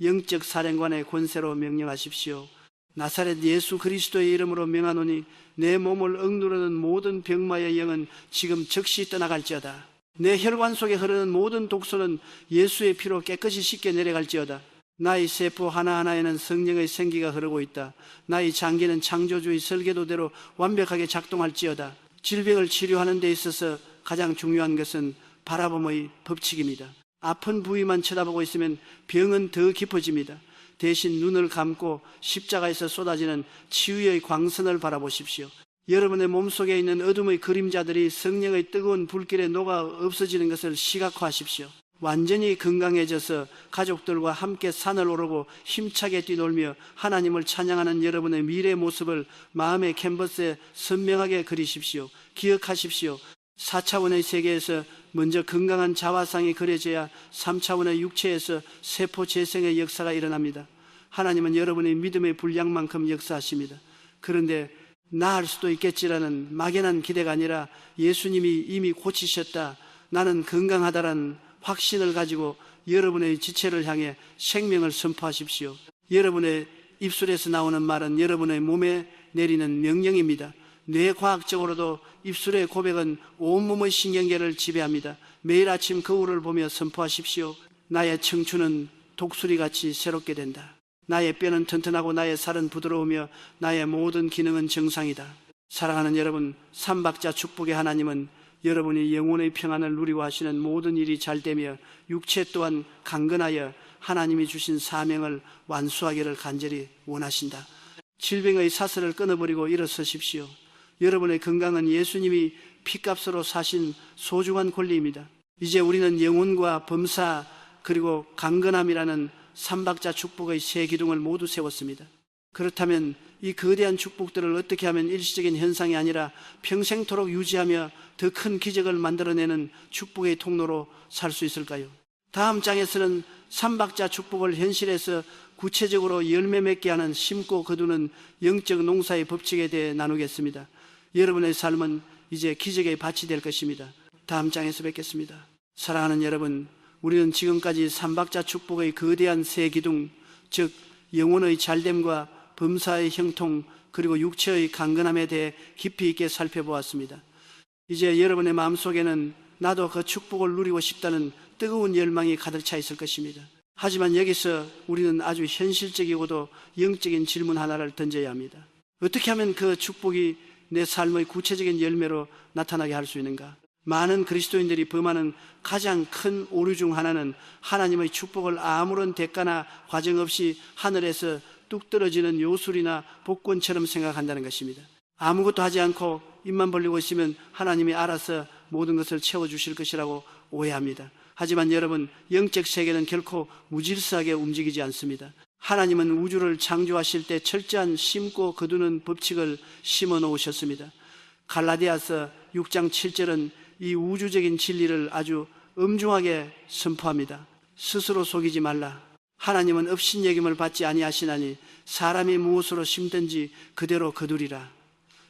[SPEAKER 1] 영적 사령관의 권세로 명령하십시오. 나사렛 예수 그리스도의 이름으로 명하노니 내 몸을 억누르는 모든 병마의 영은 지금 즉시 떠나갈지어다. 내 혈관 속에 흐르는 모든 독소는 예수의 피로 깨끗이 씻겨 내려갈지어다. 나의 세포 하나하나에는 성령의 생기가 흐르고 있다. 나의 장기는 창조주의 설계도대로 완벽하게 작동할지어다. 질병을 치료하는 데 있어서 가장 중요한 것은 바라봄의 법칙입니다. 아픈 부위만 쳐다보고 있으면 병은 더 깊어집니다. 대신 눈을 감고 십자가에서 쏟아지는 치유의 광선을 바라보십시오. 여러분의 몸속에 있는 어둠의 그림자들이 성령의 뜨거운 불길에 녹아 없어지는 것을 시각화하십시오. 완전히 건강해져서 가족들과 함께 산을 오르고 힘차게 뛰놀며 하나님을 찬양하는 여러분의 미래 모습을 마음의 캔버스에 선명하게 그리십시오. 기억하십시오. 4차원의 세계에서 먼저 건강한 자화상이 그려져야 3차원의 육체에서 세포 재생의 역사가 일어납니다. 하나님은 여러분의 믿음의 분량만큼 역사하십니다. 그런데 나을 수도 있겠지라는 막연한 기대가 아니라 예수님이 이미 고치셨다, 나는 건강하다라는 확신을 가지고 여러분의 지체를 향해 생명을 선포하십시오. 여러분의 입술에서 나오는 말은 여러분의 몸에 내리는 명령입니다. 뇌과학적으로도 입술의 고백은 온몸의 신경계를 지배합니다. 매일 아침 거울을 보며 선포하십시오. 나의 청춘은 독수리같이 새롭게 된다. 나의 뼈는 튼튼하고 나의 살은 부드러우며 나의 모든 기능은 정상이다. 사랑하는 여러분, 삼박자 축복의 하나님은 여러분이 영혼의 평안을 누리고 하시는 모든 일이 잘되며 육체 또한 강건하여 하나님이 주신 사명을 완수하기를 간절히 원하신다. 질병의 사슬을 끊어버리고 일어서십시오. 여러분의 건강은 예수님이 피값으로 사신 소중한 권리입니다. 이제 우리는 영혼과 범사 그리고 강건함이라는 삼박자 축복의 세 기둥을 모두 세웠습니다. 그렇다면 이 거대한 축복들을 어떻게 하면 일시적인 현상이 아니라 평생토록 유지하며 더 큰 기적을 만들어내는 축복의 통로로 살 수 있을까요? 다음 장에서는 삼박자 축복을 현실에서 구체적으로 열매 맺게 하는 심고 거두는 영적 농사의 법칙에 대해 나누겠습니다. 여러분의 삶은 이제 기적의 밭이 될 것입니다. 다음 장에서 뵙겠습니다. 사랑하는 여러분, 우리는 지금까지 삼박자 축복의 거대한 세 기둥, 즉 영혼의 잘됨과 범사의 형통 그리고 육체의 강건함에 대해 깊이 있게 살펴보았습니다. 이제 여러분의 마음속에는 나도 그 축복을 누리고 싶다는 뜨거운 열망이 가득 차 있을 것입니다. 하지만 여기서 우리는 아주 현실적이고도 영적인 질문 하나를 던져야 합니다. 어떻게 하면 그 축복이 내 삶의 구체적인 열매로 나타나게 할 수 있는가? 많은 그리스도인들이 범하는 가장 큰 오류 중 하나는 하나님의 축복을 아무런 대가나 과정 없이 하늘에서 뚝 떨어지는 요술이나 복권처럼 생각한다는 것입니다. 아무것도 하지 않고 입만 벌리고 있으면 하나님이 알아서 모든 것을 채워주실 것이라고 오해합니다. 하지만 여러분, 영적 세계는 결코 무질서하게 움직이지 않습니다. 하나님은 우주를 창조하실 때 철저한 심고 거두는 법칙을 심어 놓으셨습니다. 갈라디아서 6장 7절은 이 우주적인 진리를 아주 엄중하게 선포합니다. 스스로 속이지 말라. 하나님은 업신여김을 받지 아니하시나니 사람이 무엇으로 심든지 그대로 거두리라.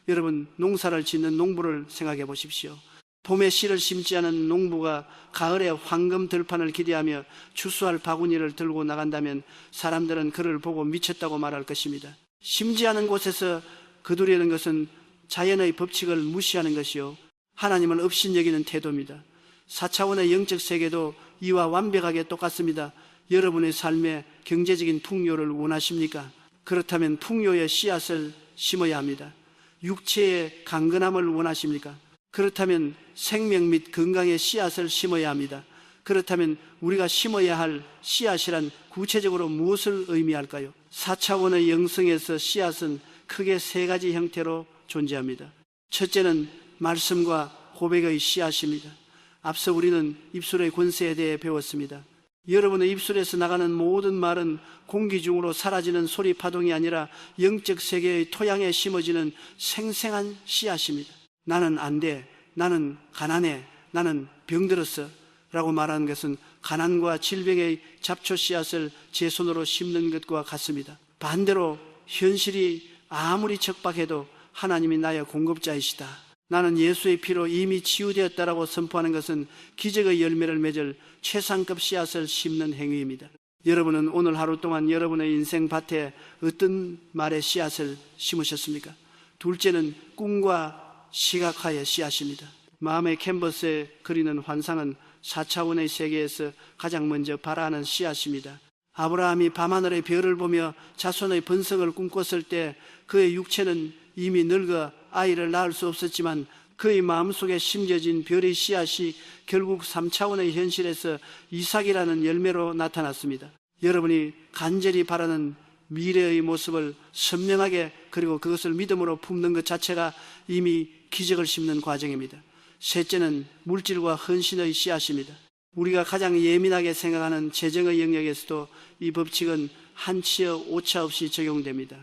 [SPEAKER 1] 여러분, 농사를 짓는 농부를 생각해 보십시오. 봄에 씨를 심지 않은 농부가 가을에 황금 들판을 기대하며 추수할 바구니를 들고 나간다면 사람들은 그를 보고 미쳤다고 말할 것입니다. 심지 않은 곳에서 거두려는 것은 자연의 법칙을 무시하는 것이요, 하나님을 업신여기는 태도입니다. 4차원의 영적 세계도 이와 완벽하게 똑같습니다. 여러분의 삶에 경제적인 풍요를 원하십니까? 그렇다면 풍요의 씨앗을 심어야 합니다. 육체의 강건함을 원하십니까? 그렇다면 생명 및 건강의 씨앗을 심어야 합니다. 그렇다면 우리가 심어야 할 씨앗이란 구체적으로 무엇을 의미할까요? 4차원의 영성에서 씨앗은 크게 세 가지 형태로 존재합니다. 첫째는 말씀과 고백의 씨앗입니다. 앞서 우리는 입술의 권세에 대해 배웠습니다. 여러분의 입술에서 나가는 모든 말은 공기 중으로 사라지는 소리 파동이 아니라 영적 세계의 토양에 심어지는 생생한 씨앗입니다. 나는 안 돼, 나는 가난해, 나는 병들었어 라고 말하는 것은 가난과 질병의 잡초 씨앗을 제 손으로 심는 것과 같습니다. 반대로 현실이 아무리 척박해도 하나님이 나의 공급자이시다, 나는 예수의 피로 이미 치유되었다라고 선포하는 것은 기적의 열매를 맺을 최상급 씨앗을 심는 행위입니다. 여러분은 오늘 하루 동안 여러분의 인생 밭에 어떤 말의 씨앗을 심으셨습니까? 둘째는 꿈과 시각화의 씨앗입니다. 마음의 캔버스에 그리는 환상은 4차원의 세계에서 가장 먼저 발화하는 씨앗입니다. 아브라함이 밤하늘의 별을 보며 자손의 번성을 꿈꿨을 때 그의 육체는 이미 늙어 아이를 낳을 수 없었지만 그의 마음속에 심겨진 별의 씨앗이 결국 3차원의 현실에서 이삭이라는 열매로 나타났습니다. 여러분이 간절히 바라는 미래의 모습을 선명하게 그리고 그것을 믿음으로 품는 것 자체가 이미 기적을 심는 과정입니다. 셋째는 물질과 헌신의 씨앗입니다. 우리가 가장 예민하게 생각하는 재정의 영역에서도 이 법칙은 한치의 오차 없이 적용됩니다.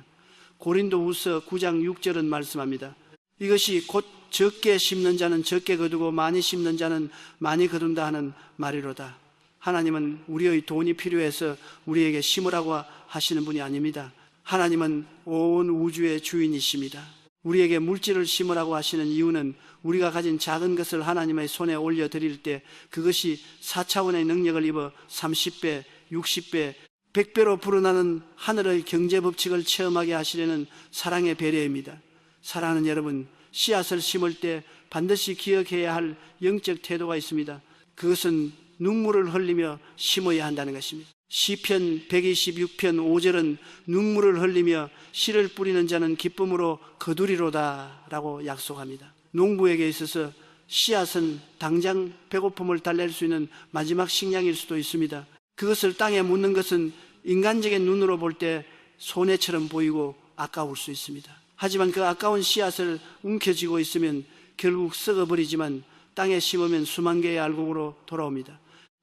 [SPEAKER 1] 고린도후서 9장 6절은 말씀합니다. 이것이 곧 적게 심는 자는 적게 거두고 많이 심는 자는 많이 거둔다 하는 말이로다. 하나님은 우리의 돈이 필요해서 우리에게 심으라고 하시는 분이 아닙니다. 하나님은 온 우주의 주인이십니다. 우리에게 물질을 심으라고 하시는 이유는 우리가 가진 작은 것을 하나님의 손에 올려드릴 때 그것이 4차원의 능력을 입어 30배, 60배, 100배로 불어나는 하늘의 경제 법칙을 체험하게 하시려는 사랑의 배려입니다. 사랑하는 여러분, 씨앗을 심을 때 반드시 기억해야 할 영적 태도가 있습니다. 그것은 눈물을 흘리며 심어야 한다는 것입니다. 시편 126편 5절은 눈물을 흘리며 씨를 뿌리는 자는 기쁨으로 거두리로다 라고 약속합니다. 농부에게 있어서 씨앗은 당장 배고픔을 달랠 수 있는 마지막 식량일 수도 있습니다. 그것을 땅에 묻는 것은 인간적인 눈으로 볼 때 손해처럼 보이고 아까울 수 있습니다. 하지만 그 아까운 씨앗을 움켜쥐고 있으면 결국 썩어버리지만 땅에 심으면 수만 개의 알곡으로 돌아옵니다.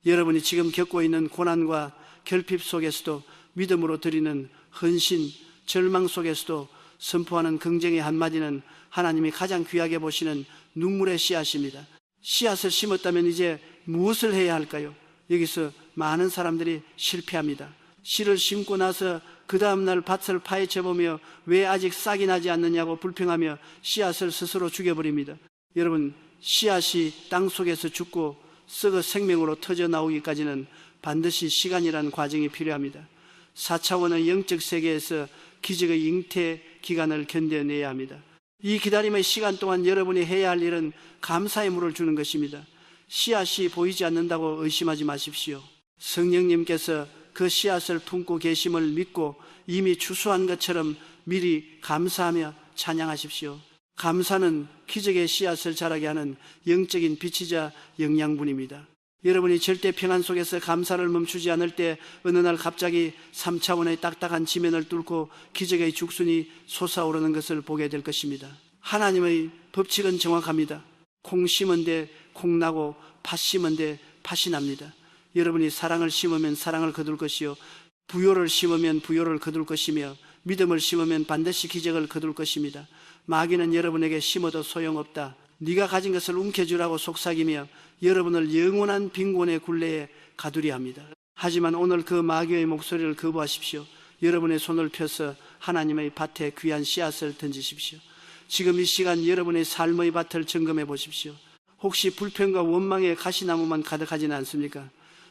[SPEAKER 1] 여러분이 지금 겪고 있는 고난과 결핍 속에서도 믿음으로 드리는 헌신, 절망 속에서도 선포하는 긍정의 한마디는 하나님이 가장 귀하게 보시는 눈물의 씨앗입니다. 씨앗을 심었다면 이제 무엇을 해야 할까요? 여기서 많은 사람들이 실패합니다. 씨를 심고 나서 그 다음날 밭을 파헤쳐보며 왜 아직 싹이 나지 않느냐고 불평하며 씨앗을 스스로 죽여버립니다. 여러분, 씨앗이 땅 속에서 죽고 썩어 생명으로 터져 나오기까지는 반드시 시간이라는 과정이 필요합니다. 4차원의 영적 세계에서 기적의 잉태 기간을 견뎌내야 합니다. 이 기다림의 시간 동안 여러분이 해야 할 일은 감사의 물을 주는 것입니다. 씨앗이 보이지 않는다고 의심하지 마십시오. 성령님께서 그 씨앗을 품고 계심을 믿고 이미 추수한 것처럼 미리 감사하며 찬양하십시오. 감사는 기적의 씨앗을 자라게 하는 영적인 빛이자 영양분입니다. 여러분이 절대 평안 속에서 감사를 멈추지 않을 때 어느 날 갑자기 3차원의 딱딱한 지면을 뚫고 기적의 죽순이 솟아오르는 것을 보게 될 것입니다. 하나님의 법칙은 정확합니다. 콩 심은 데 콩 나고 팥 심은 데 팥이 납니다. 여러분이 사랑을 심으면 사랑을 거둘 것이요, 부요를 심으면 부요를 거둘 것이며 믿음을 심으면 반드시 기적을 거둘 것입니다. 마귀는 여러분에게 심어도 소용없다, 네가 가진 것을 움켜쥐라고 속삭이며 여러분을 영원한 빈곤의 굴레에 가두리 합니다. 하지만 오늘 그 마귀의 목소리를 거부하십시오. 여러분의 손을 펴서 하나님의 밭에 귀한 씨앗을 던지십시오. 지금 이 시간 여러분의 삶의 밭을 점검해 보십시오. 혹시 불평과 원망의 가시나무만 가득하지는 않습니까?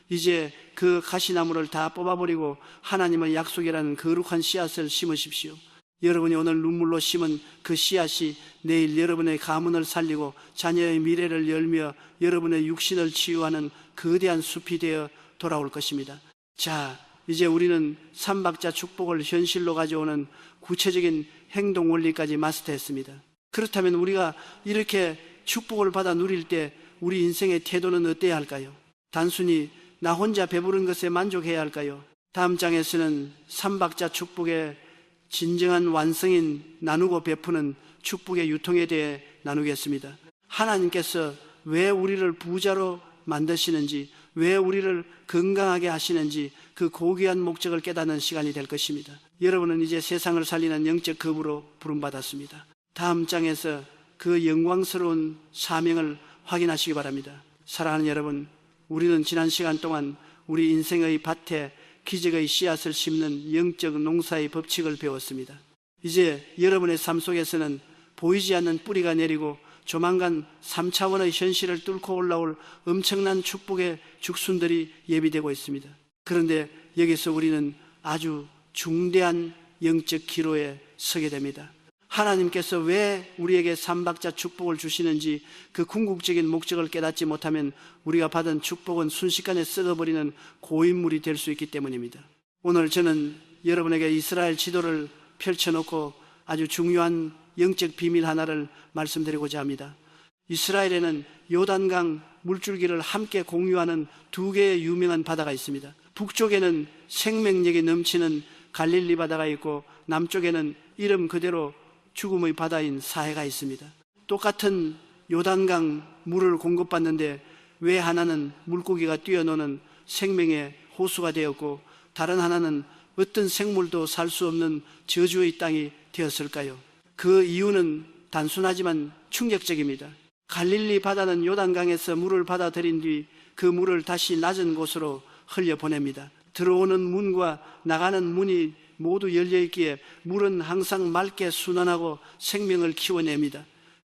[SPEAKER 1] 이제 그 가시나무를 다 뽑아버리고 하나님의 약속이라는 거룩한 씨앗을 심으십시오. 여러분이 오늘 눈물로 심은 그 씨앗이 내일 여러분의 가문을 살리고 자녀의 미래를 열며 여러분의 육신을 치유하는 거대한 숲이 되어 돌아올 것입니다. 자, 이제 우리는 삼박자 축복을 현실로 가져오는 구체적인 행동 원리까지 마스터했습니다. 그렇다면 우리가 이렇게 축복을 받아 누릴 때 우리 인생의 태도는 어때야 할까요? 단순히 나 혼자 배부른 것에 만족해야 할까요? 다음 장에서는 삼박자 축복의 진정한 완성인 나누고 베푸는 축복의 유통에 대해 나누겠습니다. 하나님께서 왜 우리를 부자로 만드시는지, 왜 우리를 건강하게 하시는지 그 고귀한 목적을 깨닫는 시간이 될 것입니다. 여러분은 이제 세상을 살리는 영적 거부로 부름받았습니다. 다음 장에서 그 영광스러운 사명을 확인하시기 바랍니다. 사랑하는 여러분, 우리는 지난 시간 동안 우리 인생의 밭에 기적의 씨앗을 심는 영적 농사의 법칙을 배웠습니다. 이제 여러분의 삶 속에서는 보이지 않는 뿌리가 내리고 조만간 3차원의 현실을 뚫고 올라올 엄청난 축복의 죽순들이 예비되고 있습니다. 그런데 여기서 우리는 아주 중대한 영적 기로에 서게 됩니다. 하나님께서 왜 우리에게 삼박자 축복을 주시는지 그 궁극적인 목적을 깨닫지 못하면 우리가 받은 축복은 순식간에 썩어버리는 고인물이 될 수 있기 때문입니다. 오늘 저는 여러분에게 이스라엘 지도를 펼쳐놓고 아주 중요한 영적 비밀 하나를 말씀드리고자 합니다. 이스라엘에는 요단강 물줄기를 함께 공유하는 두 개의 유명한 바다가 있습니다. 북쪽에는 생명력이 넘치는 갈릴리 바다가 있고 남쪽에는 이름 그대로 죽음의 바다인 사해가 있습니다. 똑같은 요단강 물을 공급받는데 왜 하나는 물고기가 뛰어노는 생명의 호수가 되었고 다른 하나는 어떤 생물도 살 수 없는 저주의 땅이 되었을까요? 그 이유는 단순하지만 충격적입니다. 갈릴리 바다는 요단강에서 물을 받아들인 뒤 그 물을 다시 낮은 곳으로 흘려보냅니다. 들어오는 문과 나가는 문이 모두 열려있기에 물은 항상 맑게 순환하고 생명을 키워냅니다.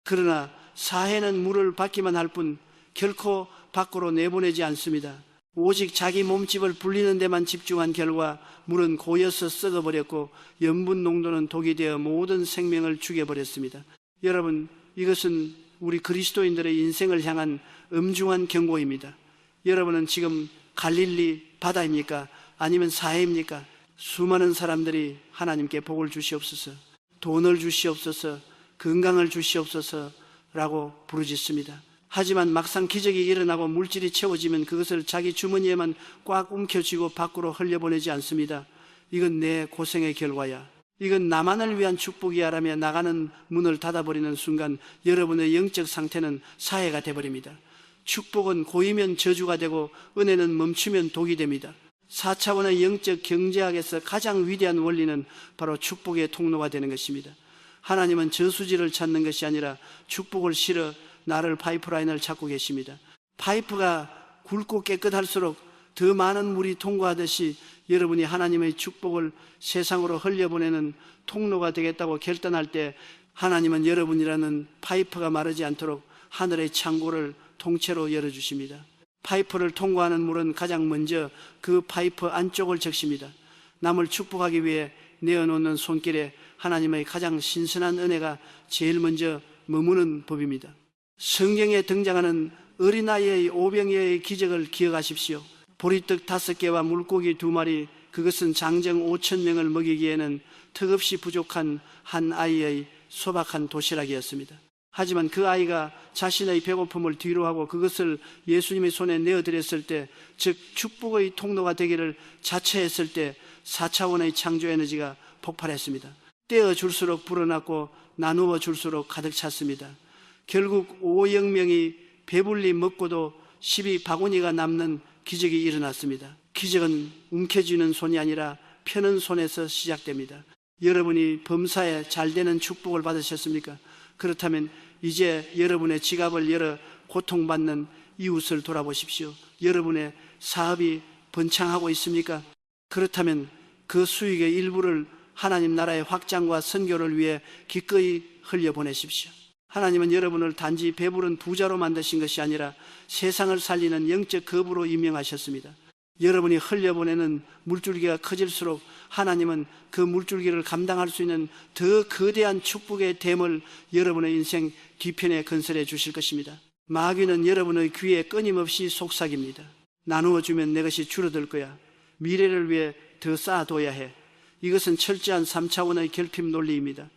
[SPEAKER 1] 그러나 사해는 물을 받기만 할 뿐 결코 밖으로 내보내지 않습니다. 오직 자기 몸집을 불리는 데만 집중한 결과 물은 고여서 썩어버렸고 염분 농도는 독이 되어 모든 생명을 죽여버렸습니다. 여러분, 이것은 우리 그리스도인들의 인생을 향한 엄중한 경고입니다. 여러분은 지금 갈릴리 바다입니까? 아니면 사해입니까? 수많은 사람들이 하나님께 복을 주시옵소서, 돈을 주시옵소서, 건강을 주시옵소서라고 부르짖습니다. 하지만 막상 기적이 일어나고 물질이 채워지면 그것을 자기 주머니에만 꽉 움켜쥐고 밖으로 흘려보내지 않습니다. 이건 내 고생의 결과야, 이건 나만을 위한 축복이야 라며 나가는 문을 닫아버리는 순간 여러분의 영적 상태는 사해가 되어버립니다. 축복은 고이면 저주가 되고 은혜는 멈추면 독이 됩니다. 4차원의 영적 경제학에서 가장 위대한 원리는 바로 축복의 통로가 되는 것입니다. 하나님은 저수지를 찾는 것이 아니라 축복을 실어 나를 파이프라인을 찾고 계십니다. 파이프가 굵고 깨끗할수록 더 많은 물이 통과하듯이 여러분이 하나님의 축복을 세상으로 흘려보내는 통로가 되겠다고 결단할 때 하나님은 여러분이라는 파이프가 마르지 않도록 하늘의 창고를 통째로 열어주십니다. 파이프를 통과하는 물은 가장 먼저 그 파이프 안쪽을 적십니다. 남을 축복하기 위해 내어놓는 손길에 하나님의 가장 신선한 은혜가 제일 먼저 머무는 법입니다. 성경에 등장하는 어린아이의 오병이어의 기적을 기억하십시오. 보리떡 5개와 물고기 2마리, 그것은 장정 5,000명을 먹이기에는 턱없이 부족한 한 아이의 소박한 도시락이었습니다. 하지만 그 아이가 자신의 배고픔을 뒤로하고 그것을 예수님의 손에 내어드렸을 때, 즉 축복의 통로가 되기를 자처했을 때 4차원의 창조 에너지가 폭발했습니다. 떼어줄수록 불어났고 나누어 줄수록 가득 찼습니다. 결국 5억 명이 배불리 먹고도 12바구니가 남는 기적이 일어났습니다. 기적은 움켜쥐는 손이 아니라 펴는 손에서 시작됩니다. 여러분이 범사에 잘되는 축복을 받으셨습니까? 그렇다면 이제 여러분의 지갑을 열어 고통받는 이웃을 돌아보십시오. 여러분의 사업이 번창하고 있습니까? 그렇다면 그 수익의 일부를 하나님 나라의 확장과 선교를 위해 기꺼이 흘려보내십시오. 하나님은 여러분을 단지 배부른 부자로 만드신 것이 아니라 세상을 살리는 영적 거부로 임명하셨습니다. 여러분이 흘려보내는 물줄기가 커질수록 하나님은 그 물줄기를 감당할 수 있는 더 거대한 축복의 댐을 여러분의 인생 뒤편에 건설해 주실 것입니다. 마귀는 여러분의 귀에 끊임없이 속삭입니다. 나누어 주면 내 것이 줄어들 거야. 미래를 위해 더 쌓아둬야 해. 이것은 철저한 3차원의 결핍 논리입니다.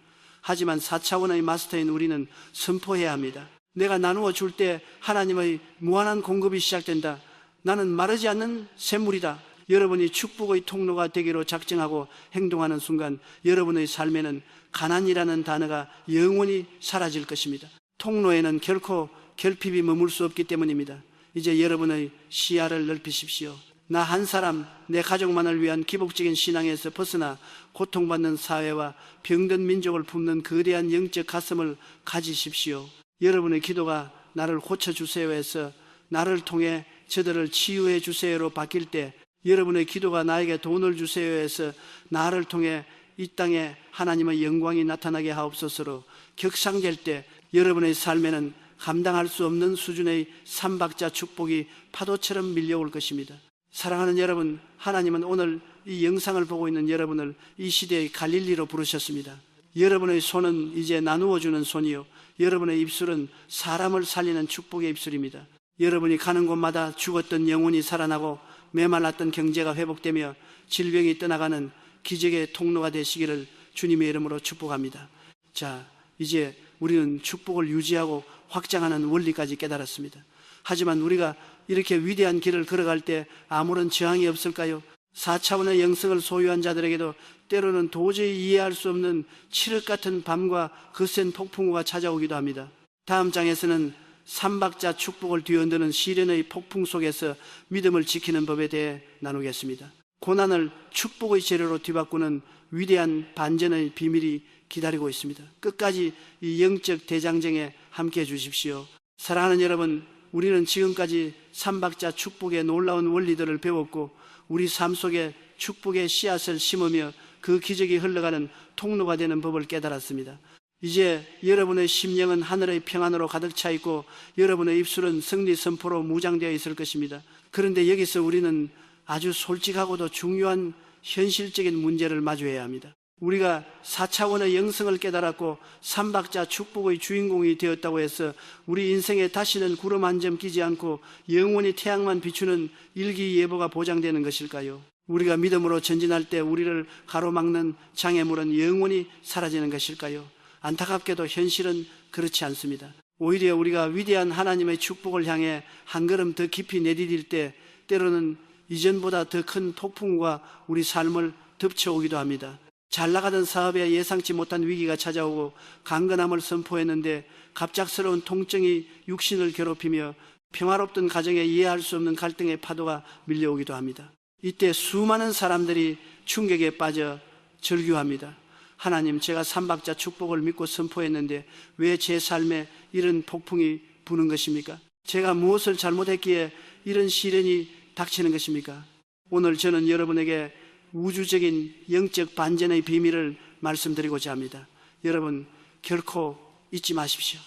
[SPEAKER 1] 하지만 4차원의 마스터인 우리는 선포해야 합니다. 내가 나누어 줄 때 하나님의 무한한 공급이 시작된다. 나는 마르지 않는 샘물이다. 여러분이 축복의 통로가 되기로 작정하고 행동하는 순간 여러분의 삶에는 가난이라는 단어가 영원히 사라질 것입니다. 통로에는 결코 결핍이 머물 수 없기 때문입니다. 이제 여러분의 시야를 넓히십시오. 나 한 사람, 내 가족만을 위한 기복적인 신앙에서 벗어나 고통받는 사회와 병든 민족을 품는 거대한 영적 가슴을 가지십시오. 여러분의 기도가 나를 고쳐주세요 해서 나를 통해 저들을 치유해 주세요로 바뀔 때, 여러분의 기도가 나에게 돈을 주세요 해서 나를 통해 이 땅에 하나님의 영광이 나타나게 하옵소서로 격상될 때, 여러분의 삶에는 감당할 수 없는 수준의 삼박자 축복이 파도처럼 밀려올 것입니다. 사랑하는 여러분, 하나님은 오늘 이 영상을 보고 있는 여러분을 이 시대의 갈릴리로 부르셨습니다. 여러분의 손은 이제 나누어주는 손이요, 여러분의 입술은 사람을 살리는 축복의 입술입니다. 여러분이 가는 곳마다 죽었던 영혼이 살아나고 메말랐던 경제가 회복되며 질병이 떠나가는 기적의 통로가 되시기를 주님의 이름으로 축복합니다. 자, 이제 우리는 축복을 유지하고 확장하는 원리까지 깨달았습니다. 하지만 우리가 이렇게 위대한 길을 걸어갈 때 아무런 저항이 없을까요? 4차원의 영성을 소유한 자들에게도 때로는 도저히 이해할 수 없는 칠흑 같은 밤과 거센 폭풍우가 찾아오기도 합니다. 다음 장에서는 삼박자 축복을 뒤흔드는 시련의 폭풍 속에서 믿음을 지키는 법에 대해 나누겠습니다. 고난을 축복의 재료로 뒤바꾸는 위대한 반전의 비밀이 기다리고 있습니다. 끝까지 이 영적 대장정에 함께해 주십시오. 사랑하는 여러분, 우리는 지금까지 삼박자 축복의 놀라운 원리들을 배웠고 우리 삶 속에 축복의 씨앗을 심으며 그 기적이 흘러가는 통로가 되는 법을 깨달았습니다. 이제 여러분의 심령은 하늘의 평안으로 가득 차 있고 여러분의 입술은 승리 선포로 무장되어 있을 것입니다. 그런데 여기서 우리는 아주 솔직하고도 중요한 현실적인 문제를 마주해야 합니다. 우리가 4차원의 영성을 깨달았고 삼박자 축복의 주인공이 되었다고 해서 우리 인생에 다시는 구름 한 점 끼지 않고 영원히 태양만 비추는 일기예보가 보장되는 것일까요? 우리가 믿음으로 전진할 때 우리를 가로막는 장애물은 영원히 사라지는 것일까요? 안타깝게도 현실은 그렇지 않습니다. 오히려 우리가 위대한 하나님의 축복을 향해 한 걸음 더 깊이 내디딜 때 때로는 이전보다 더 큰 폭풍과 우리 삶을 덮쳐오기도 합니다. 잘 나가던 사업에 예상치 못한 위기가 찾아오고 강건함을 선포했는데 갑작스러운 통증이 육신을 괴롭히며 평화롭던 가정에 이해할 수 없는 갈등의 파도가 밀려오기도 합니다. 이때 수많은 사람들이 충격에 빠져 절규합니다. 하나님, 제가 삼박자 축복을 믿고 선포했는데 왜 제 삶에 이런 폭풍이 부는 것입니까? 제가 무엇을 잘못했기에 이런 시련이 닥치는 것입니까? 오늘 저는 여러분에게 우주적인 영적 반전의 비밀을 말씀드리고자 합니다. 여러분, 결코 잊지 마십시오.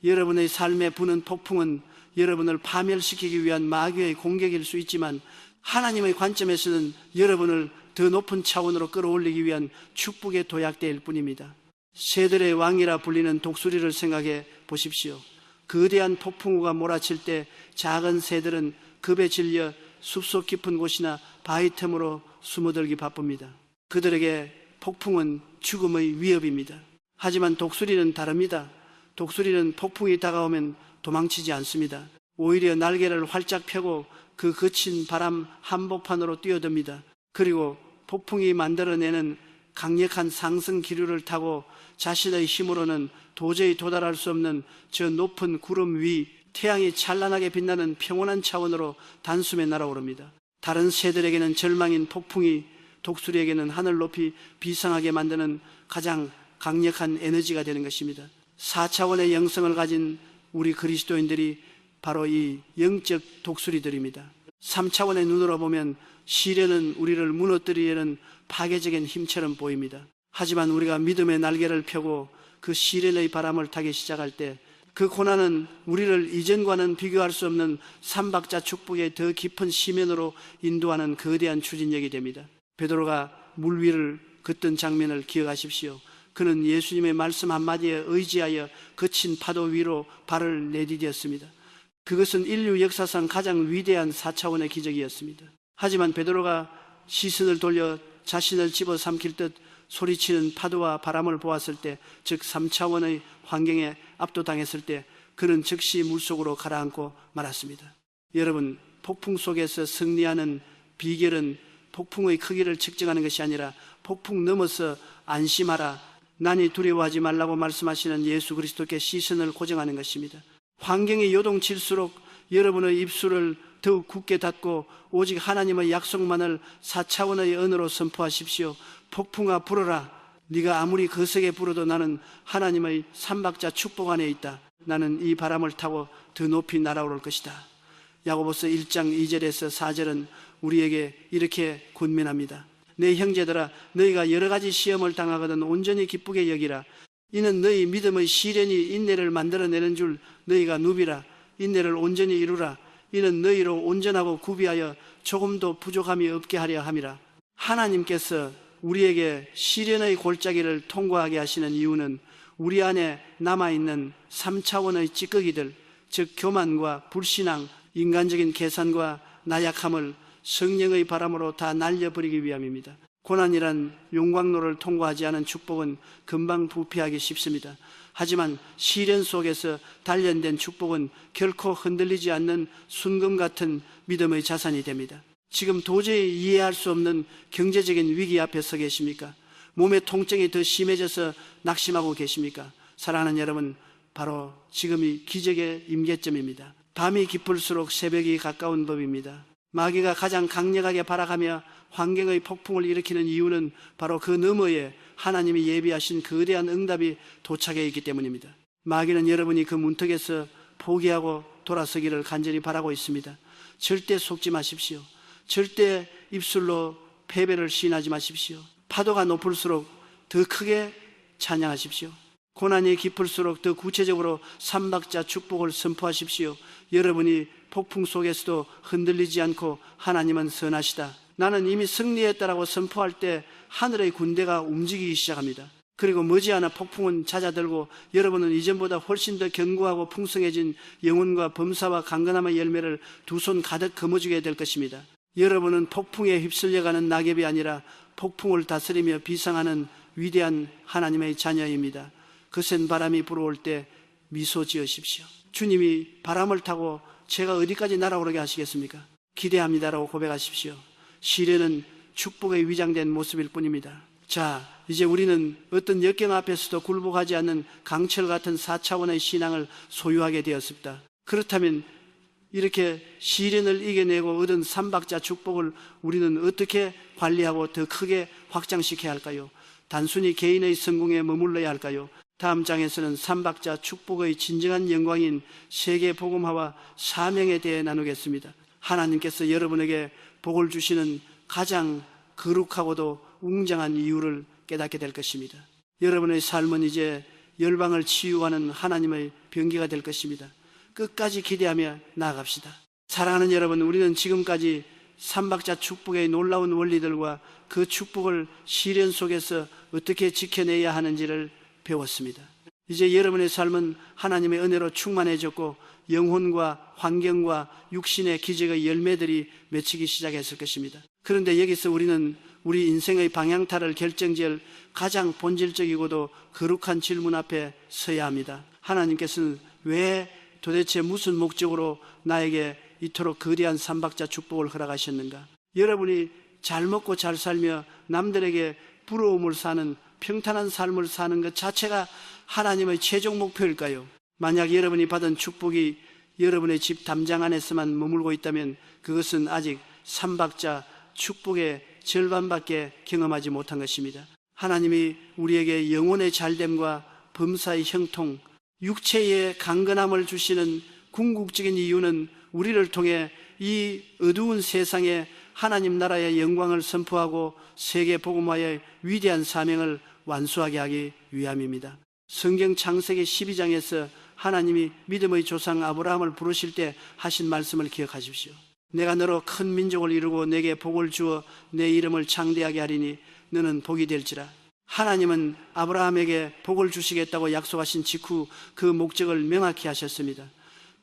[SPEAKER 1] 여러분의 삶에 부는 폭풍은 여러분을 파멸시키기 위한 마귀의 공격일 수 있지만 하나님의 관점에서는 여러분을 더 높은 차원으로 끌어올리기 위한 축복의 도약대일 뿐입니다. 새들의 왕이라 불리는 독수리를 생각해 보십시오. 거대한 폭풍우가 몰아칠 때 작은 새들은 겁에 질려 숲속 깊은 곳이나 바위 틈으로 숨어들기 바쁩니다. 그들에게 폭풍은 죽음의 위협입니다. 하지만 독수리는 다릅니다. 독수리는 폭풍이 다가오면 도망치지 않습니다. 오히려 날개를 활짝 펴고 그 거친 바람 한복판으로 뛰어듭니다. 그리고 폭풍이 만들어내는 강력한 상승 기류를 타고 자신의 힘으로는 도저히 도달할 수 없는 저 높은 구름 위 태양이 찬란하게 빛나는 평온한 차원으로 단숨에 날아오릅니다. 다른 새들에게는 절망인 폭풍이 독수리에게는 하늘 높이 비상하게 만드는 가장 강력한 에너지가 되는 것입니다. 4차원의 영성을 가진 우리 그리스도인들이 바로 이 영적 독수리들입니다. 3차원의 눈으로 보면 시련은 우리를 무너뜨리려는 파괴적인 힘처럼 보입니다. 하지만 우리가 믿음의 날개를 펴고 그 시련의 바람을 타기 시작할 때 그 고난은 우리를 이전과는 비교할 수 없는 삼박자 축복의 더 깊은 시면으로 인도하는 거대한 추진력이 됩니다. 베드로가 물 위를 걷던 장면을 기억하십시오. 그는 예수님의 말씀 한마디에 의지하여 거친 파도 위로 발을 내디뎠습니다. 그것은 인류 역사상 가장 위대한 4차원의 기적이었습니다. 하지만 베드로가 시선을 돌려 자신을 집어삼킬 듯 소리치는 파도와 바람을 보았을 때, 즉 3차원의 환경에 압도당했을 때 그는 즉시 물속으로 가라앉고 말았습니다. 여러분, 폭풍 속에서 승리하는 비결은 폭풍의 크기를 측정하는 것이 아니라 폭풍 넘어서 안심하라, 난이 두려워하지 말라고 말씀하시는 예수 그리스도께 시선을 고정하는 것입니다. 환경이 요동칠수록 여러분의 입술을 더욱 굳게 닫고 오직 하나님의 약속만을 4차원의 언어로 선포하십시오. 폭풍아 불어라. 네가 아무리 거세게 불어도 나는 하나님의 삼박자 축복 안에 있다. 나는 이 바람을 타고 더 높이 날아오를 것이다. 야고보서 1장 2절에서 4절은 우리에게 이렇게 권면합니다. 내 형제들아, 너희가 여러 가지 시험을 당하거든 온전히 기쁘게 여기라. 이는 너희 믿음의 시련이 인내를 만들어내는 줄 너희가 누비라. 인내를 온전히 이루라. 이는 너희로 온전하고 구비하여 조금도 부족함이 없게 하려 함이라. 하나님께서 우리에게 시련의 골짜기를 통과하게 하시는 이유는 우리 안에 남아있는 3차원의 찌꺼기들, 즉 교만과 불신앙, 인간적인 계산과 나약함을 성령의 바람으로 다 날려버리기 위함입니다. 고난이란 용광로를 통과하지 않은 축복은 금방 부패하기 쉽습니다. 하지만 시련 속에서 단련된 축복은 결코 흔들리지 않는 순금 같은 믿음의 자산이 됩니다. 지금 도저히 이해할 수 없는 경제적인 위기 앞에 서 계십니까? 몸의 통증이 더 심해져서 낙심하고 계십니까? 사랑하는 여러분, 바로 지금이 기적의 임계점입니다. 밤이 깊을수록 새벽이 가까운 법입니다. 마귀가 가장 강력하게 발악하며 환경의 폭풍을 일으키는 이유는 바로 그 너머에 하나님이 예비하신 거대한 응답이 도착해 있기 때문입니다. 마귀는 여러분이 그 문턱에서 포기하고 돌아서기를 간절히 바라고 있습니다. 절대 속지 마십시오. 절대 입술로 패배를 시인하지 마십시오. 파도가 높을수록 더 크게 찬양하십시오. 고난이 깊을수록 더 구체적으로 삼박자 축복을 선포하십시오. 여러분이 폭풍 속에서도 흔들리지 않고 하나님은 선하시다. 나는 이미 승리했다라고 선포할 때 하늘의 군대가 움직이기 시작합니다. 그리고 머지않아 폭풍은 잦아들고 여러분은 이전보다 훨씬 더 견고하고 풍성해진 영혼과 범사와 강건함의 열매를 두 손 가득 거머쥐게 될 것입니다. 여러분은 폭풍에 휩쓸려가는 낙엽이 아니라 폭풍을 다스리며 비상하는 위대한 하나님의 자녀입니다. 거센 바람이 불어올 때 미소 지으십시오. 주님이 바람을 타고 제가 어디까지 날아오르게 하시겠습니까? 기대합니다라고 고백하십시오. 시련은 축복의 위장된 모습일 뿐입니다. 자, 이제 우리는 어떤 역경 앞에서도 굴복하지 않는 강철 같은 4차원의 신앙을 소유하게 되었습니다. 그렇다면 이렇게 시련을 이겨내고 얻은 삼박자 축복을 우리는 어떻게 관리하고 더 크게 확장시켜야 할까요? 단순히 개인의 성공에 머물러야 할까요? 다음 장에서는 삼박자 축복의 진정한 영광인 세계 복음화와 사명에 대해 나누겠습니다. 하나님께서 여러분에게 복을 주시는 가장 거룩하고도 웅장한 이유를 깨닫게 될 것입니다. 여러분의 삶은 이제 열방을 치유하는 하나님의 병기가 될 것입니다. 끝까지 기대하며 나아갑시다. 사랑하는 여러분, 우리는 지금까지 삼박자 축복의 놀라운 원리들과 그 축복을 시련 속에서 어떻게 지켜내야 하는지를 배웠습니다. 이제 여러분의 삶은 하나님의 은혜로 충만해졌고 영혼과 환경과 육신의 기적의 열매들이 맺히기 시작했을 것입니다. 그런데 여기서 우리는 우리 인생의 방향타를 결정지을 가장 본질적이고도 거룩한 질문 앞에 서야 합니다. 하나님께서는 왜 도대체 무슨 목적으로 나에게 이토록 거대한 삼박자 축복을 허락하셨는가? 여러분이 잘 먹고 잘 살며 남들에게 부러움을 사는 평탄한 삶을 사는 것 자체가 하나님의 최종 목표일까요? 만약 여러분이 받은 축복이 여러분의 집 담장 안에서만 머물고 있다면 그것은 아직 삼박자 축복의 절반밖에 경험하지 못한 것입니다. 하나님이 우리에게 영혼의 잘됨과 범사의 형통, 육체의 강건함을 주시는 궁극적인 이유는 우리를 통해 이 어두운 세상에 하나님 나라의 영광을 선포하고 세계 복음화의 위대한 사명을 완수하게 하기 위함입니다. 성경 창세기 12장에서 하나님이 믿음의 조상 아브라함을 부르실 때 하신 말씀을 기억하십시오. 내가 너로 큰 민족을 이루고 내게 복을 주어 내 이름을 창대하게 하리니 너는 복이 될지라. 하나님은 아브라함에게 복을 주시겠다고 약속하신 직후 그 목적을 명확히 하셨습니다.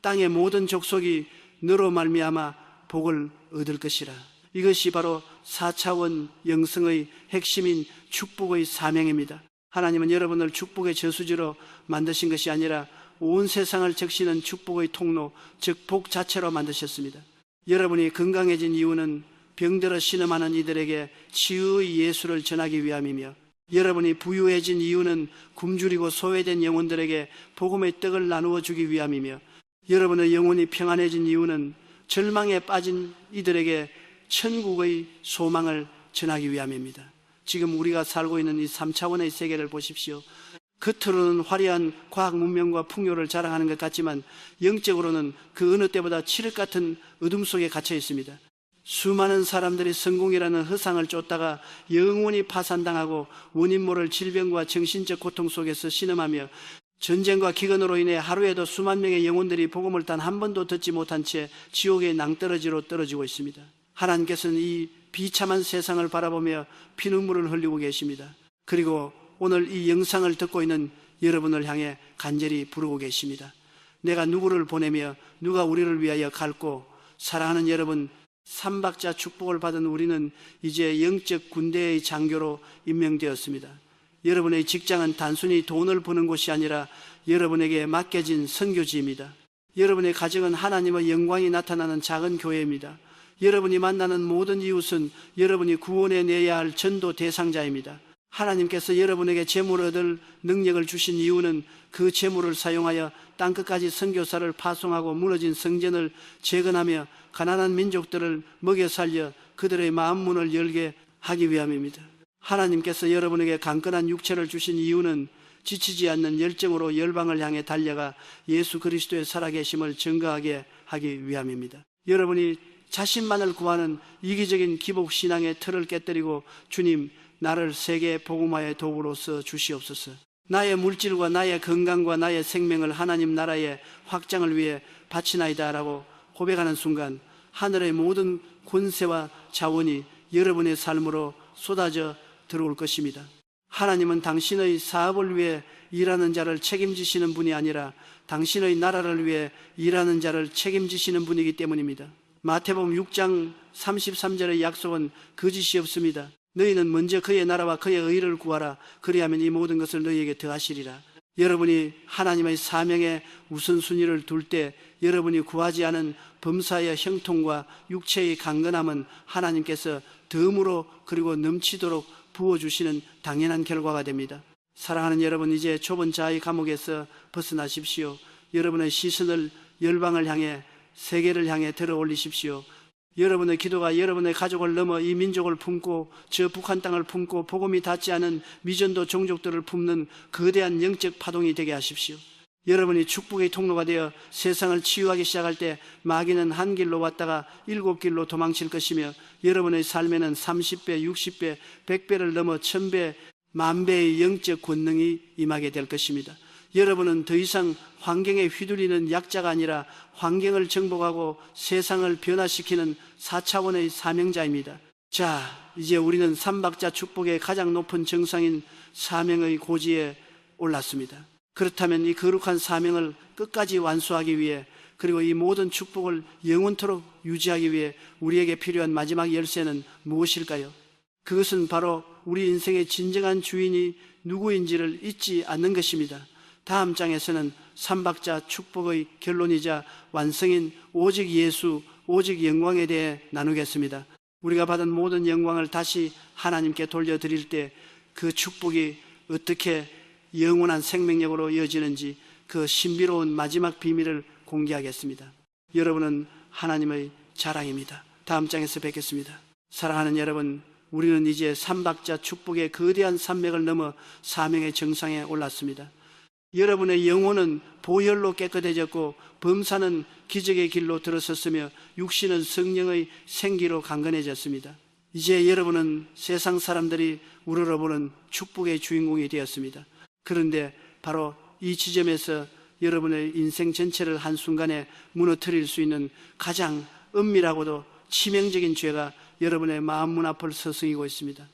[SPEAKER 1] 땅의 모든 족속이 너로 말미암아 복을 얻을 것이라. 이것이 바로 4차원 영성의 핵심인 축복의 사명입니다. 하나님은 여러분을 축복의 저수지로 만드신 것이 아니라 온 세상을 적시는 축복의 통로, 즉 복 자체로 만드셨습니다. 여러분이 건강해진 이유는 병들어 신음하는 이들에게 치유의 예수를 전하기 위함이며, 여러분이 부유해진 이유는 굶주리고 소외된 영혼들에게 복음의 떡을 나누어 주기 위함이며, 여러분의 영혼이 평안해진 이유는 절망에 빠진 이들에게 천국의 소망을 전하기 위함입니다. 지금 우리가 살고 있는 이 3차원의 세계를 보십시오. 겉으로는 화려한 과학 문명과 풍요를 자랑하는 것 같지만 영적으로는 그 어느 때보다 칠흑 같은 어둠 속에 갇혀 있습니다. 수많은 사람들이 성공이라는 허상을 쫓다가 영원히 파산당하고 원인 모를 질병과 정신적 고통 속에서 신음하며 전쟁과 기근으로 인해 하루에도 수만 명의 영혼들이 복음을 단 한 번도 듣지 못한 채 지옥의 낭떠러지로 떨어지고 있습니다. 하나님께서는 이 비참한 세상을 바라보며 피눈물을 흘리고 계십니다. 그리고 오늘 이 영상을 듣고 있는 여러분을 향해 간절히 부르고 계십니다. 내가 누구를 보내며 누가 우리를 위하여 갈고, 사랑하는 여러분, 삼박자 축복을 받은 우리는 이제 영적 군대의 장교로 임명되었습니다. 여러분의 직장은 단순히 돈을 버는 곳이 아니라 여러분에게 맡겨진 선교지입니다. 여러분의 가정은 하나님의 영광이 나타나는 작은 교회입니다. 여러분이 만나는 모든 이웃은 여러분이 구원해 내야 할 전도 대상자입니다. 하나님께서 여러분에게 재물을 얻을 능력을 주신 이유는 그 재물을 사용하여 땅끝까지 선교사를 파송하고 무너진 성전을 재건하며 가난한 민족들을 먹여 살려 그들의 마음 문을 열게 하기 위함입니다. 하나님께서 여러분에게 강건한 육체를 주신 이유는 지치지 않는 열정으로 열방을 향해 달려가 예수 그리스도의 살아계심을 증거하게 하기 위함입니다. 여러분이 자신만을 구하는 이기적인 기복신앙의 틀을 깨뜨리고, 주님, 나를 세계 복음화의 도구로서 주시옵소서. 나의 물질과 나의 건강과 나의 생명을 하나님 나라의 확장을 위해 바치나이다 라고 고백하는 순간 하늘의 모든 권세와 자원이 여러분의 삶으로 쏟아져 들어올 것입니다. 하나님은 당신의 사업을 위해 일하는 자를 책임지시는 분이 아니라 당신의 나라를 위해 일하는 자를 책임지시는 분이기 때문입니다. 마태복음 6장 33절의 약속은 거짓이 없습니다. 너희는 먼저 그의 나라와 그의 의를 구하라. 그리하면 이 모든 것을 너희에게 더하시리라. 여러분이 하나님의 사명에 우선순위를 둘 때 여러분이 구하지 않은 범사의 형통과 육체의 강건함은 하나님께서 덤으로 그리고 넘치도록 부어주시는 당연한 결과가 됩니다. 사랑하는 여러분, 이제 좁은 자의 감옥에서 벗어나십시오. 여러분의 시선을 열방을 향해, 세계를 향해 들어 올리십시오. 여러분의 기도가 여러분의 가족을 넘어 이 민족을 품고 저 북한 땅을 품고 복음이 닿지 않은 미전도 종족들을 품는 거대한 영적 파동이 되게 하십시오. 여러분이 축복의 통로가 되어 세상을 치유하기 시작할 때 마귀는 한 길로 왔다가 7길로 도망칠 것이며 여러분의 삶에는 30배, 60배, 100배를 넘어 1000배, 10,000배의 영적 권능이 임하게 될 것입니다. 여러분은 더 이상 환경에 휘둘리는 약자가 아니라 환경을 정복하고 세상을 변화시키는 4차원의 사명자입니다. 자, 이제 우리는 삼박자 축복의 가장 높은 정상인 사명의 고지에 올랐습니다. 그렇다면 이 거룩한 사명을 끝까지 완수하기 위해, 그리고 이 모든 축복을 영원토록 유지하기 위해 우리에게 필요한 마지막 열쇠는 무엇일까요? 그것은 바로 우리 인생의 진정한 주인이 누구인지를 잊지 않는 것입니다. 다음 장에서는 삼박자 축복의 결론이자 완성인 오직 예수, 오직 영광에 대해 나누겠습니다. 우리가 받은 모든 영광을 다시 하나님께 돌려드릴 때 그 축복이 어떻게 영원한 생명력으로 이어지는지 그 신비로운 마지막 비밀을 공개하겠습니다. 여러분은 하나님의 자랑입니다. 다음 장에서 뵙겠습니다. 사랑하는 여러분, 우리는 이제 삼박자 축복의 거대한 산맥을 넘어 사명의 정상에 올랐습니다. 여러분의 영혼은 보혈로 깨끗해졌고 범사는 기적의 길로 들어섰으며 육신은 성령의 생기로 강건해졌습니다. 이제 여러분은 세상 사람들이 우러러보는 축복의 주인공이 되었습니다. 그런데 바로 이 지점에서 여러분의 인생 전체를 한순간에 무너뜨릴 수 있는 가장 은밀하고도 치명적인 죄가 여러분의 마음 문 앞을 서성이고 있습니다.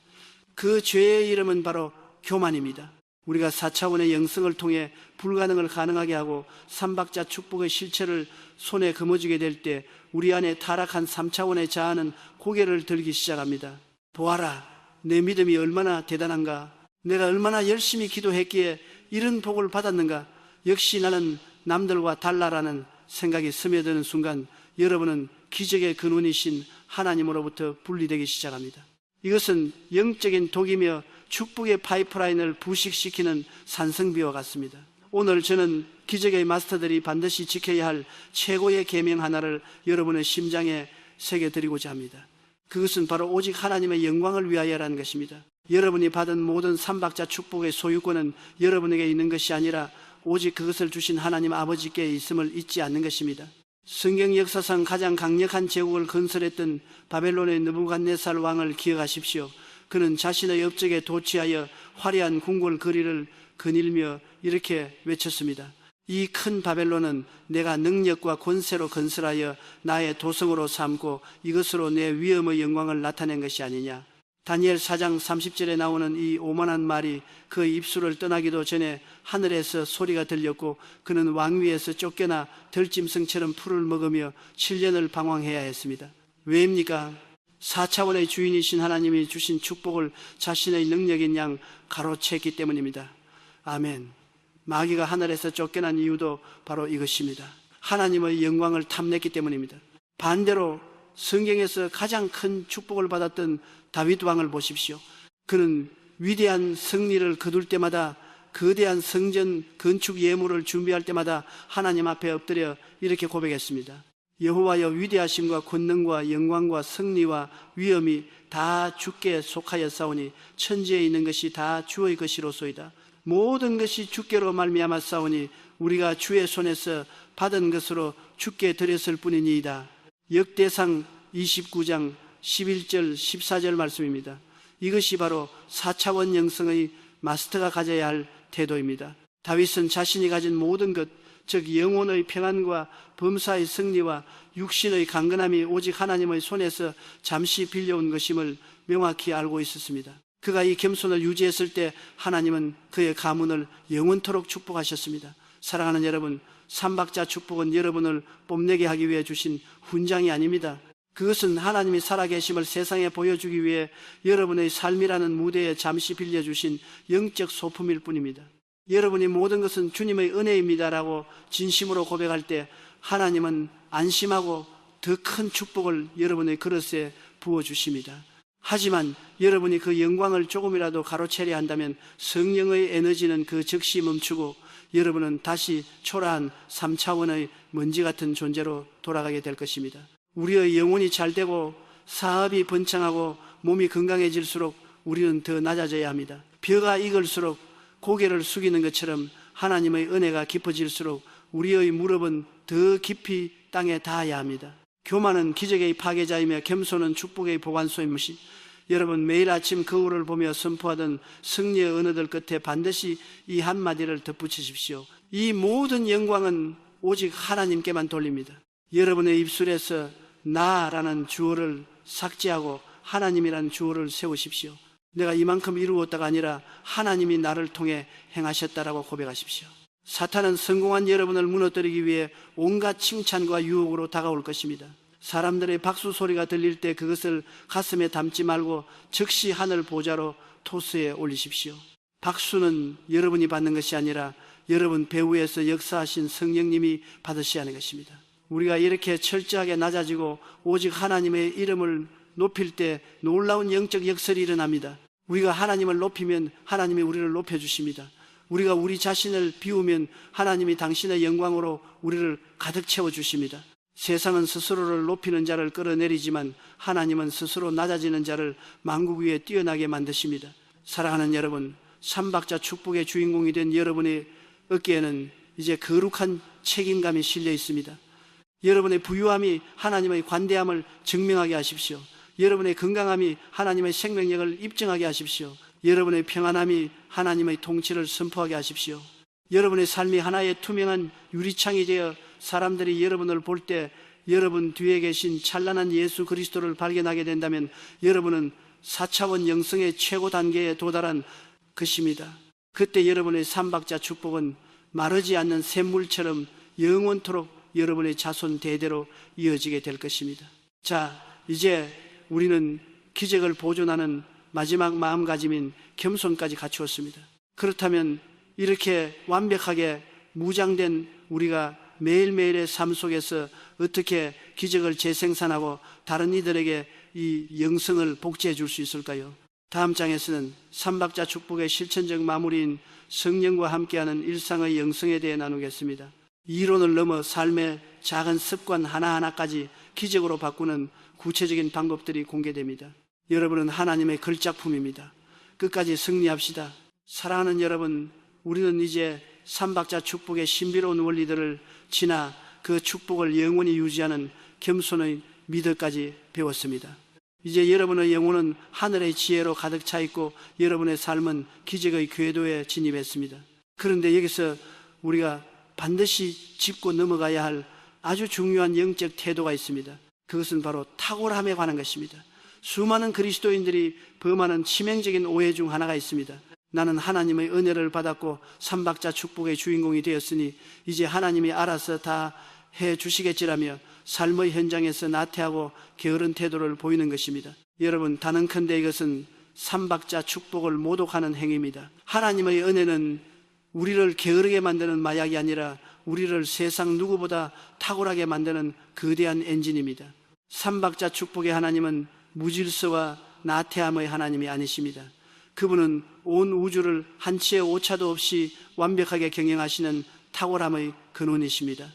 [SPEAKER 1] 그 죄의 이름은 바로 교만입니다. 우리가 4차원의 영성을 통해 불가능을 가능하게 하고 삼박자 축복의 실체를 손에 거머쥐게 될 때 우리 안에 타락한 3차원의 자아는 고개를 들기 시작합니다. 보아라, 내 믿음이 얼마나 대단한가, 내가 얼마나 열심히 기도했기에 이런 복을 받았는가, 역시 나는 남들과 달라라는 생각이 스며드는 순간 여러분은 기적의 근원이신 하나님으로부터 분리되기 시작합니다. 이것은 영적인 독이며 축복의 파이프라인을 부식시키는 산성비와 같습니다. 오늘 저는 기적의 마스터들이 반드시 지켜야 할 최고의 계명 하나를 여러분의 심장에 새겨드리고자 합니다. 그것은 바로 오직 하나님의 영광을 위하여라는 것입니다. 여러분이 받은 모든 삼박자 축복의 소유권은 여러분에게 있는 것이 아니라 오직 그것을 주신 하나님 아버지께 있음을 잊지 않는 것입니다. 성경 역사상 가장 강력한 제국을 건설했던 바벨론의 느부갓네살 왕을 기억하십시오. 그는 자신의 업적에 도취하여 화려한 궁궐 거리를 거닐며 이렇게 외쳤습니다. 이 큰 바벨론은 내가 능력과 권세로 건설하여 나의 도성으로 삼고 이것으로 내 위엄의 영광을 나타낸 것이 아니냐. 다니엘 4장 30절에 나오는 이 오만한 말이 그 입술을 떠나기도 전에 하늘에서 소리가 들렸고 그는 왕위에서 쫓겨나 들짐승처럼 풀을 먹으며 7년을 방황해야 했습니다. 왜입니까? 4차원의 주인이신 하나님이 주신 축복을 자신의 능력인 양 가로챘기 때문입니다. 아멘. 마귀가 하늘에서 쫓겨난 이유도 바로 이것입니다. 하나님의 영광을 탐냈기 때문입니다. 반대로 성경에서 가장 큰 축복을 받았던 다윗 왕을 보십시오. 그는 위대한 승리를 거둘 때마다, 거대한 성전 건축 예물을 준비할 때마다 하나님 앞에 엎드려 이렇게 고백했습니다. 여호와여, 위대하심과 권능과 영광과 승리와 위엄이 다 주께 속하였사오니 천지에 있는 것이 다 주의 것이로소이다. 모든 것이 주께로 말미암아 싸우니 우리가 주의 손에서 받은 것으로 주께 드렸을 뿐이니이다. 역대상 29장 11절 14절 말씀입니다. 이것이 바로 4차원 영성의 마스터가 가져야 할 태도입니다. 다윗은 자신이 가진 모든 것, 즉 영혼의 평안과 범사의 승리와 육신의 강건함이 오직 하나님의 손에서 잠시 빌려온 것임을 명확히 알고 있었습니다. 그가 이 겸손을 유지했을 때 하나님은 그의 가문을 영원토록 축복하셨습니다. 사랑하는 여러분, 삼박자 축복은 여러분을 뽐내게 하기 위해 주신 훈장이 아닙니다. 그것은 하나님이 살아계심을 세상에 보여주기 위해 여러분의 삶이라는 무대에 잠시 빌려주신 영적 소품일 뿐입니다. 여러분이 모든 것은 주님의 은혜입니다라고 진심으로 고백할 때 하나님은 안심하고 더 큰 축복을 여러분의 그릇에 부어주십니다. 하지만 여러분이 그 영광을 조금이라도 가로채려 한다면 성령의 에너지는 그 즉시 멈추고 여러분은 다시 초라한 3차원의 먼지 같은 존재로 돌아가게 될 것입니다. 우리의 영혼이 잘되고 사업이 번창하고 몸이 건강해질수록 우리는 더 낮아져야 합니다. 벼가 익을수록 고개를 숙이는 것처럼 하나님의 은혜가 깊어질수록 우리의 무릎은 더 깊이 땅에 닿아야 합니다. 교만은 기적의 파괴자이며 겸손은 축복의 보관소임시. 여러분, 매일 아침 거울을 보며 선포하던 승리의 언어들 끝에 반드시 이 한마디를 덧붙이십시오. 이 모든 영광은 오직 하나님께만 돌립니다. 여러분의 입술에서 나라는 주어를 삭제하고 하나님이라는 주어를 세우십시오. 내가 이만큼 이루었다가 아니라 하나님이 나를 통해 행하셨다라고 고백하십시오. 사탄은 성공한 여러분을 무너뜨리기 위해 온갖 칭찬과 유혹으로 다가올 것입니다. 사람들의 박수 소리가 들릴 때 그것을 가슴에 담지 말고 즉시 하늘 보좌로 토스에 올리십시오. 박수는 여러분이 받는 것이 아니라 여러분 배후에서 역사하신 성령님이 받으셔야 하는 것입니다. 우리가 이렇게 철저하게 낮아지고 오직 하나님의 이름을 높일 때 놀라운 영적 역설이 일어납니다. 우리가 하나님을 높이면 하나님이 우리를 높여주십니다. 우리가 우리 자신을 비우면 하나님이 당신의 영광으로 우리를 가득 채워주십니다. 세상은 스스로를 높이는 자를 끌어내리지만 하나님은 스스로 낮아지는 자를 만국 위에 뛰어나게 만드십니다. 사랑하는 여러분, 삼박자 축복의 주인공이 된 여러분의 어깨에는 이제 거룩한 책임감이 실려 있습니다. 여러분의 부유함이 하나님의 관대함을 증명하게 하십시오. 여러분의 건강함이 하나님의 생명력을 입증하게 하십시오. 여러분의 평안함이 하나님의 통치를 선포하게 하십시오. 여러분의 삶이 하나의 투명한 유리창이 되어 사람들이 여러분을 볼 때 여러분 뒤에 계신 찬란한 예수 그리스도를 발견하게 된다면 여러분은 4차원 영성의 최고 단계에 도달한 것입니다. 그때 여러분의 삼박자 축복은 마르지 않는 샘물처럼 영원토록 여러분의 자손 대대로 이어지게 될 것입니다. 자, 이제 우리는 기적을 보존하는 마지막 마음가짐인 겸손까지 갖추었습니다. 그렇다면 이렇게 완벽하게 무장된 우리가 매일매일의 삶 속에서 어떻게 기적을 재생산하고 다른 이들에게 이 영성을 복제해 줄 수 있을까요? 다음 장에서는 삼박자 축복의 실천적 마무리인 성령과 함께하는 일상의 영성에 대해 나누겠습니다. 이론을 넘어 삶의 작은 습관 하나하나까지 기적으로 바꾸는 구체적인 방법들이 공개됩니다. 여러분은 하나님의 걸작품입니다. 끝까지 승리합시다. 사랑하는 여러분, 우리는 이제 삼박자 축복의 신비로운 원리들을 지나 그 축복을 영원히 유지하는 겸손의 미덕까지 배웠습니다. 이제 여러분의 영혼은 하늘의 지혜로 가득 차 있고 여러분의 삶은 기적의 궤도에 진입했습니다. 그런데 여기서 우리가 반드시 짚고 넘어가야 할 아주 중요한 영적 태도가 있습니다. 그것은 바로 탁월함에 관한 것입니다. 수많은 그리스도인들이 범하는 치명적인 오해 중 하나가 있습니다. 나는 하나님의 은혜를 받았고 삼박자 축복의 주인공이 되었으니 이제 하나님이 알아서 다 해주시겠지라며 삶의 현장에서 나태하고 게으른 태도를 보이는 것입니다. 여러분, 단언컨대 이것은 삼박자 축복을 모독하는 행위입니다. 하나님의 은혜는 우리를 게으르게 만드는 마약이 아니라 우리를 세상 누구보다 탁월하게 만드는 거대한 엔진입니다. 삼박자 축복의 하나님은 무질서와 나태함의 하나님이 아니십니다. 그분은 온 우주를 한치의 오차도 없이 완벽하게 경영하시는 탁월함의 근원이십니다.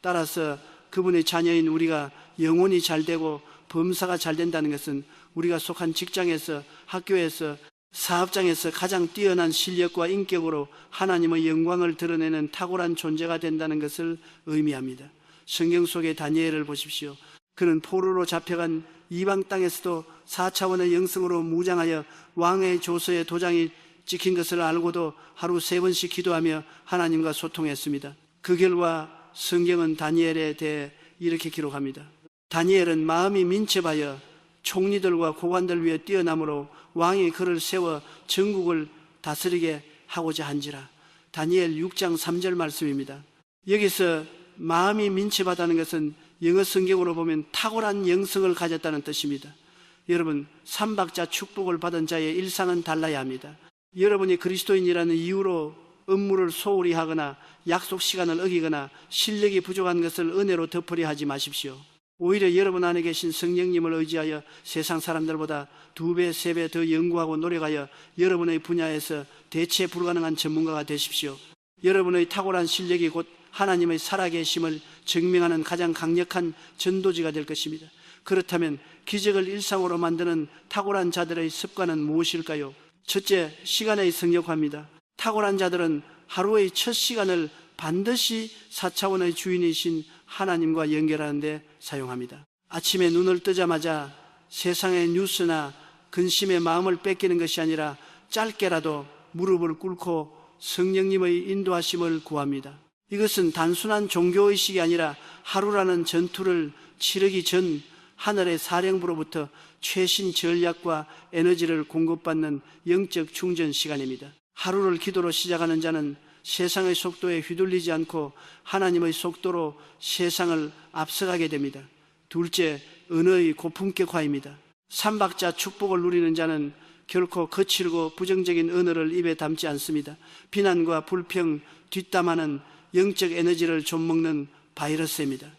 [SPEAKER 1] 따라서 그분의 자녀인 우리가 영혼이 잘되고 범사가 잘 된다는 것은 우리가 속한 직장에서, 학교에서, 사업장에서 가장 뛰어난 실력과 인격으로 하나님의 영광을 드러내는 탁월한 존재가 된다는 것을 의미합니다. 성경 속의 다니엘을 보십시오. 그는 포로로 잡혀간 이방 땅에서도 4차원의 영성으로 무장하여 왕의 조서에 도장이 찍힌 것을 알고도 하루 3번씩 기도하며 하나님과 소통했습니다. 그 결과 성경은 다니엘에 대해 이렇게 기록합니다. 다니엘은 마음이 민첩하여 총리들과 고관들 위에 뛰어남으로 왕이 그를 세워 전국을 다스리게 하고자 한지라. 다니엘 6장 3절 말씀입니다. 여기서 마음이 민첩하다는 것은 영어 성경으로 보면 탁월한 영성을 가졌다는 뜻입니다. 여러분, 삼박자 축복을 받은 자의 일상은 달라야 합니다. 여러분이 그리스도인이라는 이유로 업무를 소홀히 하거나 약속 시간을 어기거나 실력이 부족한 것을 은혜로 덮으려 하지 마십시오. 오히려 여러분 안에 계신 성령님을 의지하여 세상 사람들보다 2배, 3배 더 연구하고 노력하여 여러분의 분야에서 대체 불가능한 전문가가 되십시오. 여러분의 탁월한 실력이 곧 하나님의 살아계심을 증명하는 가장 강력한 전도지가 될 것입니다. 그렇다면 기적을 일상으로 만드는 탁월한 자들의 습관은 무엇일까요? 첫째, 시간의 성역화입니다. 탁월한 자들은 하루의 첫 시간을 반드시 4차원의 주인이신 하나님과 연결하는 데 사용합니다. 아침에 눈을 뜨자마자 세상의 뉴스나 근심의 마음을 뺏기는 것이 아니라 짧게라도 무릎을 꿇고 성령님의 인도하심을 구합니다. 이것은 단순한 종교의식이 아니라 하루라는 전투를 치르기 전 하늘의 사령부로부터 최신 전략과 에너지를 공급받는 영적 충전 시간입니다. 하루를 기도로 시작하는 자는 세상의 속도에 휘둘리지 않고 하나님의 속도로 세상을 앞서가게 됩니다. 둘째, 언어의 고품격화입니다. 삼박자 축복을 누리는 자는 결코 거칠고 부정적인 언어를 입에 담지 않습니다. 비난과 불평, 뒷담화는 영적 에너지를 좀먹는 바이러스입니다.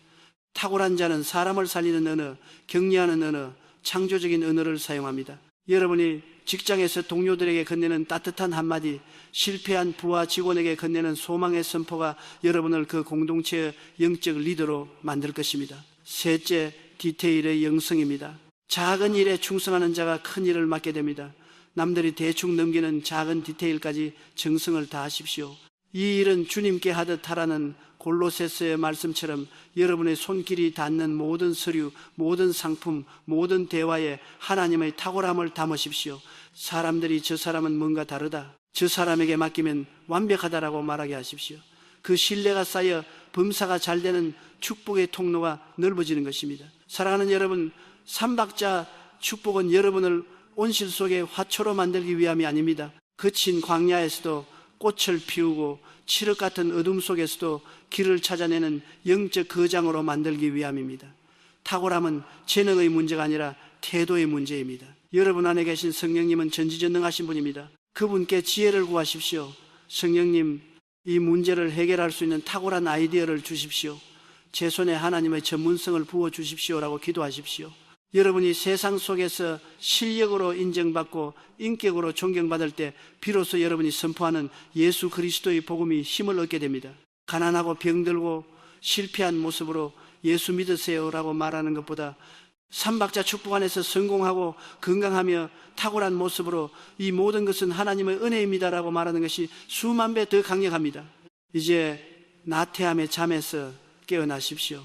[SPEAKER 1] 탁월한 자는 사람을 살리는 언어, 격려하는 언어, 창조적인 언어를 사용합니다. 여러분이 직장에서 동료들에게 건네는 따뜻한 한마디, 실패한 부하 직원에게 건네는 소망의 선포가 여러분을 그 공동체의 영적 리더로 만들 것입니다. 셋째, 디테일의 영성입니다. 작은 일에 충성하는 자가 큰 일을 맡게 됩니다. 남들이 대충 넘기는 작은 디테일까지 정성을 다하십시오. 이 일은 주님께 하듯 하라는 골로새서의 말씀처럼 여러분의 손길이 닿는 모든 서류, 모든 상품, 모든 대화에 하나님의 탁월함을 담으십시오. 사람들이 저 사람은 뭔가 다르다, 저 사람에게 맡기면 완벽하다라고 말하게 하십시오. 그 신뢰가 쌓여 범사가 잘 되는 축복의 통로가 넓어지는 것입니다. 사랑하는 여러분, 삼박자 축복은 여러분을 온실 속의 화초로 만들기 위함이 아닙니다. 거친 광야에서도 꽃을 피우고 칠흑 같은 어둠 속에서도 길을 찾아내는 영적 거장으로 만들기 위함입니다. 탁월함은 재능의 문제가 아니라 태도의 문제입니다. 여러분 안에 계신 성령님은 전지전능하신 분입니다. 그분께 지혜를 구하십시오. 성령님, 이 문제를 해결할 수 있는 탁월한 아이디어를 주십시오. 제 손에 하나님의 전문성을 부어주십시오라고 기도하십시오. 여러분이 세상 속에서 실력으로 인정받고 인격으로 존경받을 때 비로소 여러분이 선포하는 예수 그리스도의 복음이 힘을 얻게 됩니다. 가난하고 병들고 실패한 모습으로 예수 믿으세요라고 말하는 것보다 삼박자 축복 안에서 성공하고 건강하며 탁월한 모습으로 이 모든 것은 하나님의 은혜입니다라고 말하는 것이 수만 배 더 강력합니다. 이제 나태함의 잠에서 깨어나십시오.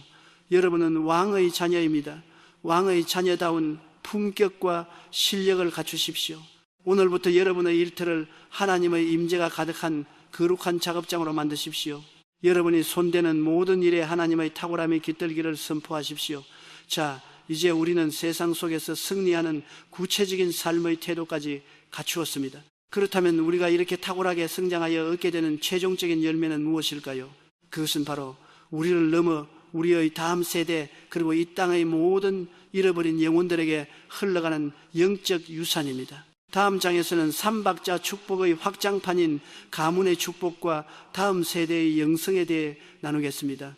[SPEAKER 1] 여러분은 왕의 자녀입니다. 왕의 자녀다운 품격과 실력을 갖추십시오. 오늘부터 여러분의 일터를 하나님의 임재가 가득한 거룩한 작업장으로 만드십시오. 여러분이 손대는 모든 일에 하나님의 탁월함이 깃들기를 선포하십시오. 자, 이제 우리는 세상 속에서 승리하는 구체적인 삶의 태도까지 갖추었습니다. 그렇다면 우리가 이렇게 탁월하게 성장하여 얻게 되는 최종적인 열매는 무엇일까요? 그것은 바로 우리를 넘어 우리의 다음 세대 그리고 이 땅의 모든 잃어버린 영혼들에게 흘러가는 영적 유산입니다. 다음 장에서는 삼박자 축복의 확장판인 가문의 축복과 다음 세대의 영성에 대해 나누겠습니다.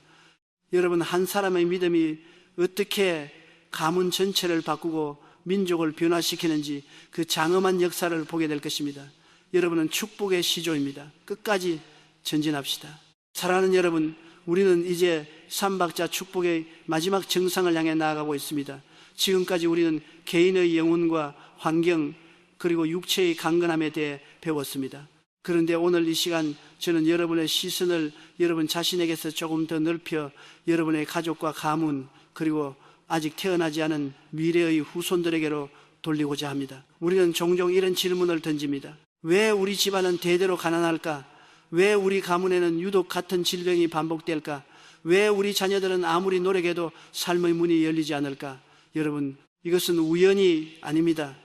[SPEAKER 1] 여러분, 한 사람의 믿음이 어떻게 가문 전체를 바꾸고 민족을 변화시키는지 그 장엄한 역사를 보게 될 것입니다. 여러분은 축복의 시조입니다. 끝까지 전진합시다. 사랑하는 여러분, 우리는 이제 삼박자 축복의 마지막 정상을 향해 나아가고 있습니다. 지금까지 우리는 개인의 영혼과 환경 그리고 육체의 강건함에 대해 배웠습니다. 그런데 오늘 이 시간 저는 여러분의 시선을 여러분 자신에게서 조금 더 넓혀 여러분의 가족과 가문 그리고 아직 태어나지 않은 미래의 후손들에게로 돌리고자 합니다. 우리는 종종 이런 질문을 던집니다. 왜 우리 집안은 대대로 가난할까? 왜 우리 가문에는 유독 같은 질병이 반복될까? 왜 우리 자녀들은 아무리 노력해도 삶의 문이 열리지 않을까? 여러분, 이것은 우연이 아닙니다.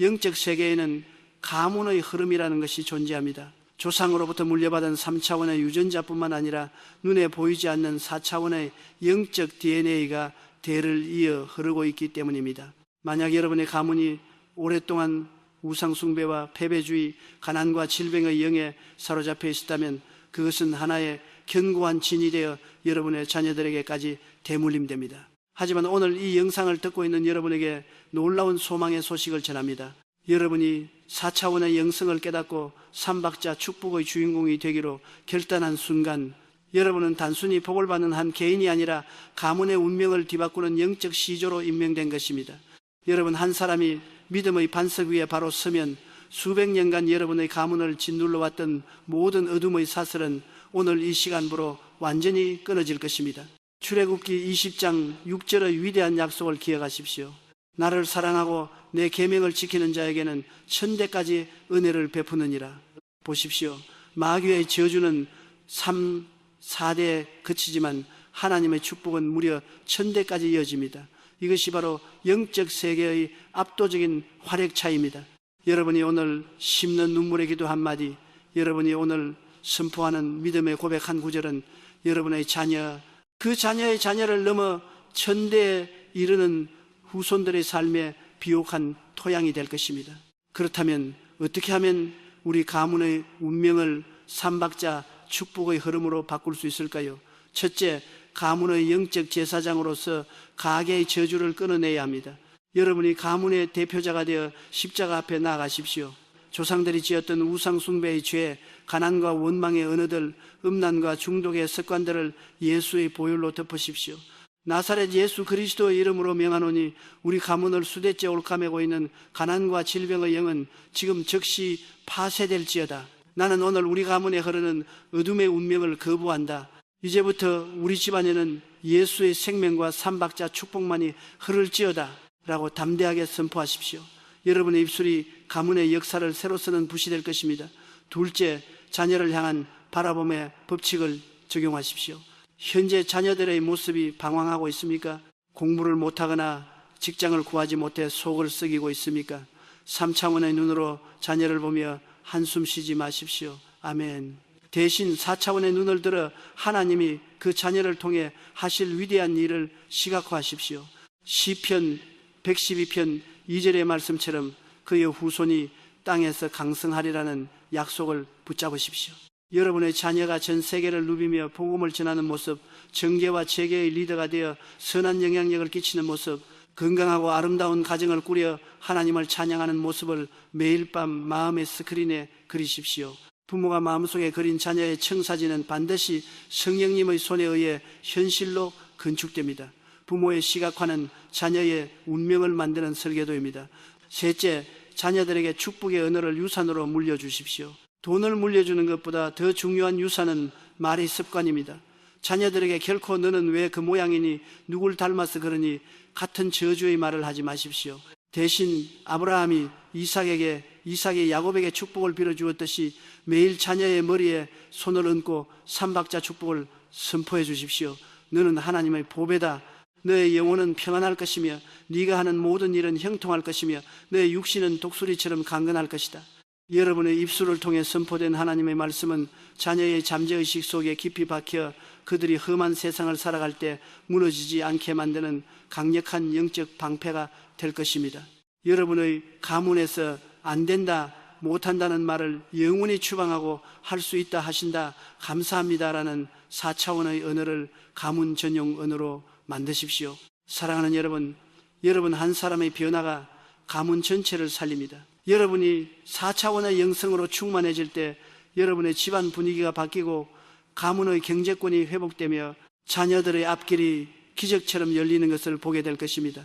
[SPEAKER 1] 영적 세계에는 가문의 흐름이라는 것이 존재합니다. 조상으로부터 물려받은 3차원의 유전자뿐만 아니라 눈에 보이지 않는 4차원의 영적 DNA가 대를 이어 흐르고 있기 때문입니다. 만약 여러분의 가문이 오랫동안 우상숭배와 패배주의, 가난과 질병의 영에 사로잡혀 있었다면 그것은 하나의 견고한 진이 되어 여러분의 자녀들에게까지 대물림됩니다. 하지만 오늘 이 영상을 듣고 있는 여러분에게 놀라운 소망의 소식을 전합니다. 여러분이 4차원의 영성을 깨닫고 삼박자 축복의 주인공이 되기로 결단한 순간 여러분은 단순히 복을 받는 한 개인이 아니라 가문의 운명을 뒤바꾸는 영적 시조로 임명된 것입니다. 여러분, 한 사람이 믿음의 반석 위에 바로 서면 수백 년간 여러분의 가문을 짓눌러왔던 모든 어둠의 사슬은 오늘 이 시간부로 완전히 끊어질 것입니다. 출애굽기 20장 6절의 위대한 약속을 기억하십시오. 나를 사랑하고 내 계명을 지키는 자에게는 천대까지 은혜를 베푸느니라. 보십시오. 마귀의 저주는 3, 4대에 그치지만 하나님의 축복은 무려 천대까지 이어집니다. 이것이 바로 영적 세계의 압도적인 활약차입니다. 여러분이 오늘 심는 눈물의 기도 한마디, 여러분이 오늘 선포하는 믿음의 고백 한 구절은 여러분의 자녀, 그 자녀의 자녀를 넘어 천대에 이르는 후손들의 삶에 비옥한 토양이 될 것입니다. 그렇다면 어떻게 하면 우리 가문의 운명을 삼박자 축복의 흐름으로 바꿀 수 있을까요? 첫째, 가문의 영적 제사장으로서 가계의 저주를 끊어내야 합니다. 여러분이 가문의 대표자가 되어 십자가 앞에 나아가십시오. 조상들이 지었던 우상숭배의 죄, 가난과 원망의 언어들, 음란과 중독의 습관들을 예수의 보혈로 덮으십시오. 나사렛 예수 그리스도의 이름으로 명하노니 우리 가문을 수대째 올까매고 있는 가난과 질병의 영은 지금 즉시 파쇄될지어다. 나는 오늘 우리 가문에 흐르는 어둠의 운명을 거부한다. 이제부터 우리 집안에는 예수의 생명과 삼박자 축복만이 흐를지어다 라고 담대하게 선포하십시오. 여러분의 입술이 가문의 역사를 새로 쓰는 붓이 될 것입니다. 둘째, 자녀를 향한 바라봄의 법칙을 적용하십시오. 현재 자녀들의 모습이 방황하고 있습니까? 공부를 못하거나 직장을 구하지 못해 속을 썩이고 있습니까? 3차원의 눈으로 자녀를 보며 한숨 쉬지 마십시오. 아멘. 대신 4차원의 눈을 들어 하나님이 그 자녀를 통해 하실 위대한 일을 시각화하십시오. 시편 112편 2절의 말씀처럼 그의 후손이 땅에서 강성하리라는 약속을 붙잡으십시오. 여러분의 자녀가 전 세계를 누비며 복음을 전하는 모습, 정계와 재계의 리더가 되어 선한 영향력을 끼치는 모습, 건강하고 아름다운 가정을 꾸려 하나님을 찬양하는 모습을 매일 밤 마음의 스크린에 그리십시오. 부모가 마음속에 그린 자녀의 청사진은 반드시 성령님의 손에 의해 현실로 건축됩니다. 부모의 시각화는 자녀의 운명을 만드는 설계도입니다. 셋째, 자녀들에게 축복의 언어를 유산으로 물려주십시오. 돈을 물려주는 것보다 더 중요한 유산은 말의 습관입니다. 자녀들에게 결코 너는 왜 그 모양이니 누굴 닮아서 그러니 같은 저주의 말을 하지 마십시오. 대신 아브라함이 이삭이 야곱에게 축복을 빌어주었듯이 매일 자녀의 머리에 손을 얹고 삼박자 축복을 선포해 주십시오. 너는 하나님의 보배다. 너의 영혼은 평안할 것이며 네가 하는 모든 일은 형통할 것이며 너의 육신은 독수리처럼 강건할 것이다. 여러분의 입술을 통해 선포된 하나님의 말씀은 자녀의 잠재의식 속에 깊이 박혀 그들이 험한 세상을 살아갈 때 무너지지 않게 만드는 강력한 영적 방패가 될 것입니다. 여러분의 가문에서 안 된다, 못한다는 말을 영원히 추방하고 할 수 있다 하신다, 감사합니다라는 4차원의 언어를 가문 전용 언어로 만드십시오. 사랑하는 여러분 한 사람의 변화가 가문 전체를 살립니다. 여러분이 4차원의 영성으로 충만해질 때 여러분의 집안 분위기가 바뀌고 가문의 경제권이 회복되며 자녀들의 앞길이 기적처럼 열리는 것을 보게 될 것입니다.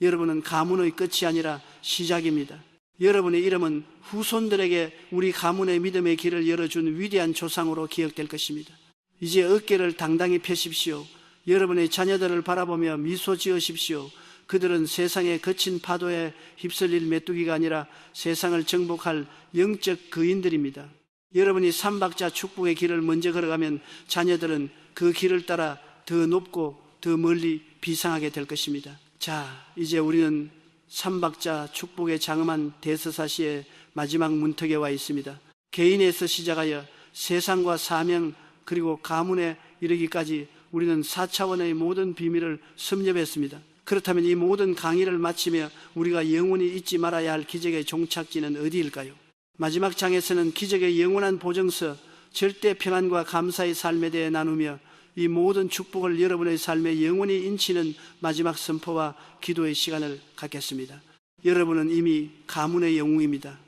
[SPEAKER 1] 여러분은 가문의 끝이 아니라 시작입니다. 여러분의 이름은 후손들에게 우리 가문의 믿음의 길을 열어준 위대한 조상으로 기억될 것입니다. 이제 어깨를 당당히 펴십시오. 여러분의 자녀들을 바라보며 미소 지으십시오. 그들은 세상의 거친 파도에 휩쓸릴 메뚜기가 아니라 세상을 정복할 영적 거인들입니다. 여러분이 삼박자 축복의 길을 먼저 걸어가면 자녀들은 그 길을 따라 더 높고 더 멀리 비상하게 될 것입니다. 자, 이제 우리는 삼박자 축복의 장엄한 대서사시의 마지막 문턱에 와 있습니다. 개인에서 시작하여 세상과 사명 그리고 가문에 이르기까지 우리는 4차원의 모든 비밀을 섭렵했습니다. 그렇다면 이 모든 강의를 마치며 우리가 영원히 잊지 말아야 할 기적의 종착지는 어디일까요? 마지막 장에서는 기적의 영원한 보증서, 절대 평안과 감사의 삶에 대해 나누며 이 모든 축복을 여러분의 삶에 영원히 인치는 마지막 선포와 기도의 시간을 갖겠습니다. 여러분은 이미 가문의 영웅입니다.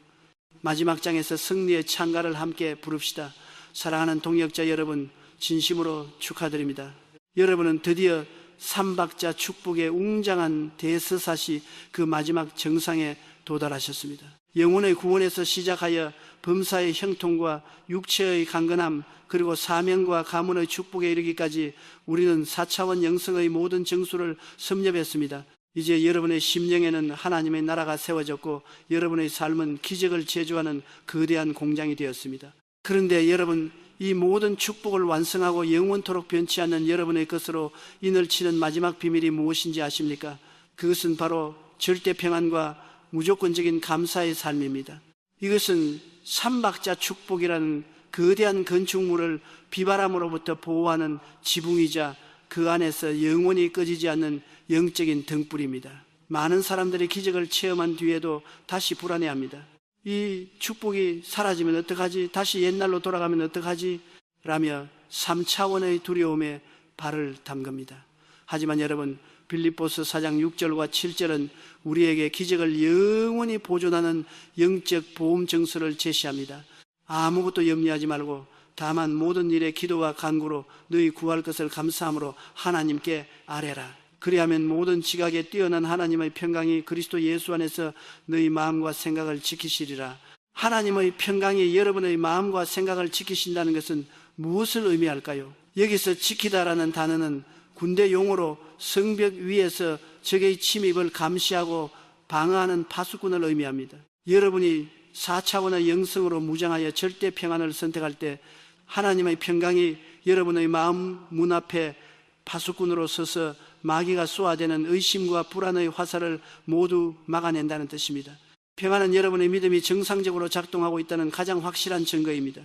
[SPEAKER 1] 마지막 장에서 승리의 찬가를 함께 부릅시다. 사랑하는 동역자 여러분, 진심으로 축하드립니다. 여러분은 드디어 삼박자 축복의 웅장한 대서사시 그 마지막 정상에 도달하셨습니다. 영혼의 구원에서 시작하여 범사의 형통과 육체의 강건함 그리고 사명과 가문의 축복에 이르기까지 우리는 4차원 영성의 모든 정수를 섭렵했습니다. 이제 여러분의 심령에는 하나님의 나라가 세워졌고 여러분의 삶은 기적을 제조하는 거대한 공장이 되었습니다. 그런데 여러분, 이 모든 축복을 완성하고 영원토록 변치 않는 여러분의 것으로 인을 치는 마지막 비밀이 무엇인지 아십니까? 그것은 바로 절대 평안과 무조건적인 감사의 삶입니다. 이것은 삼박자 축복이라는 거대한 건축물을 비바람으로부터 보호하는 지붕이자 그 안에서 영원히 꺼지지 않는 영적인 등불입니다. 많은 사람들이 기적을 체험한 뒤에도 다시 불안해합니다. 이 축복이 사라지면 어떡하지? 다시 옛날로 돌아가면 어떡하지? 라며 3차원의 두려움에 발을 담급니다. 하지만 여러분, 빌립보서 4장 6절과 7절은 우리에게 기적을 영원히 보존하는 영적 보험 정서를 제시합니다. 아무것도 염려하지 말고 다만 모든 일에 기도와 간구로 너희 구할 것을 감사함으로 하나님께 아뢰라. 그리하면 모든 지각에 뛰어난 하나님의 평강이 그리스도 예수 안에서 너희 마음과 생각을 지키시리라. 하나님의 평강이 여러분의 마음과 생각을 지키신다는 것은 무엇을 의미할까요? 여기서 지키다라는 단어는 군대 용어로 성벽 위에서 적의 침입을 감시하고 방어하는 파수꾼을 의미합니다. 여러분이 4차원의 영성으로 무장하여 절대 평안을 선택할 때 하나님의 평강이 여러분의 마음 문 앞에 파수꾼으로 서서 마귀가 쏘아대는 의심과 불안의 화살을 모두 막아낸다는 뜻입니다. 평안은 여러분의 믿음이 정상적으로 작동하고 있다는 가장 확실한 증거입니다.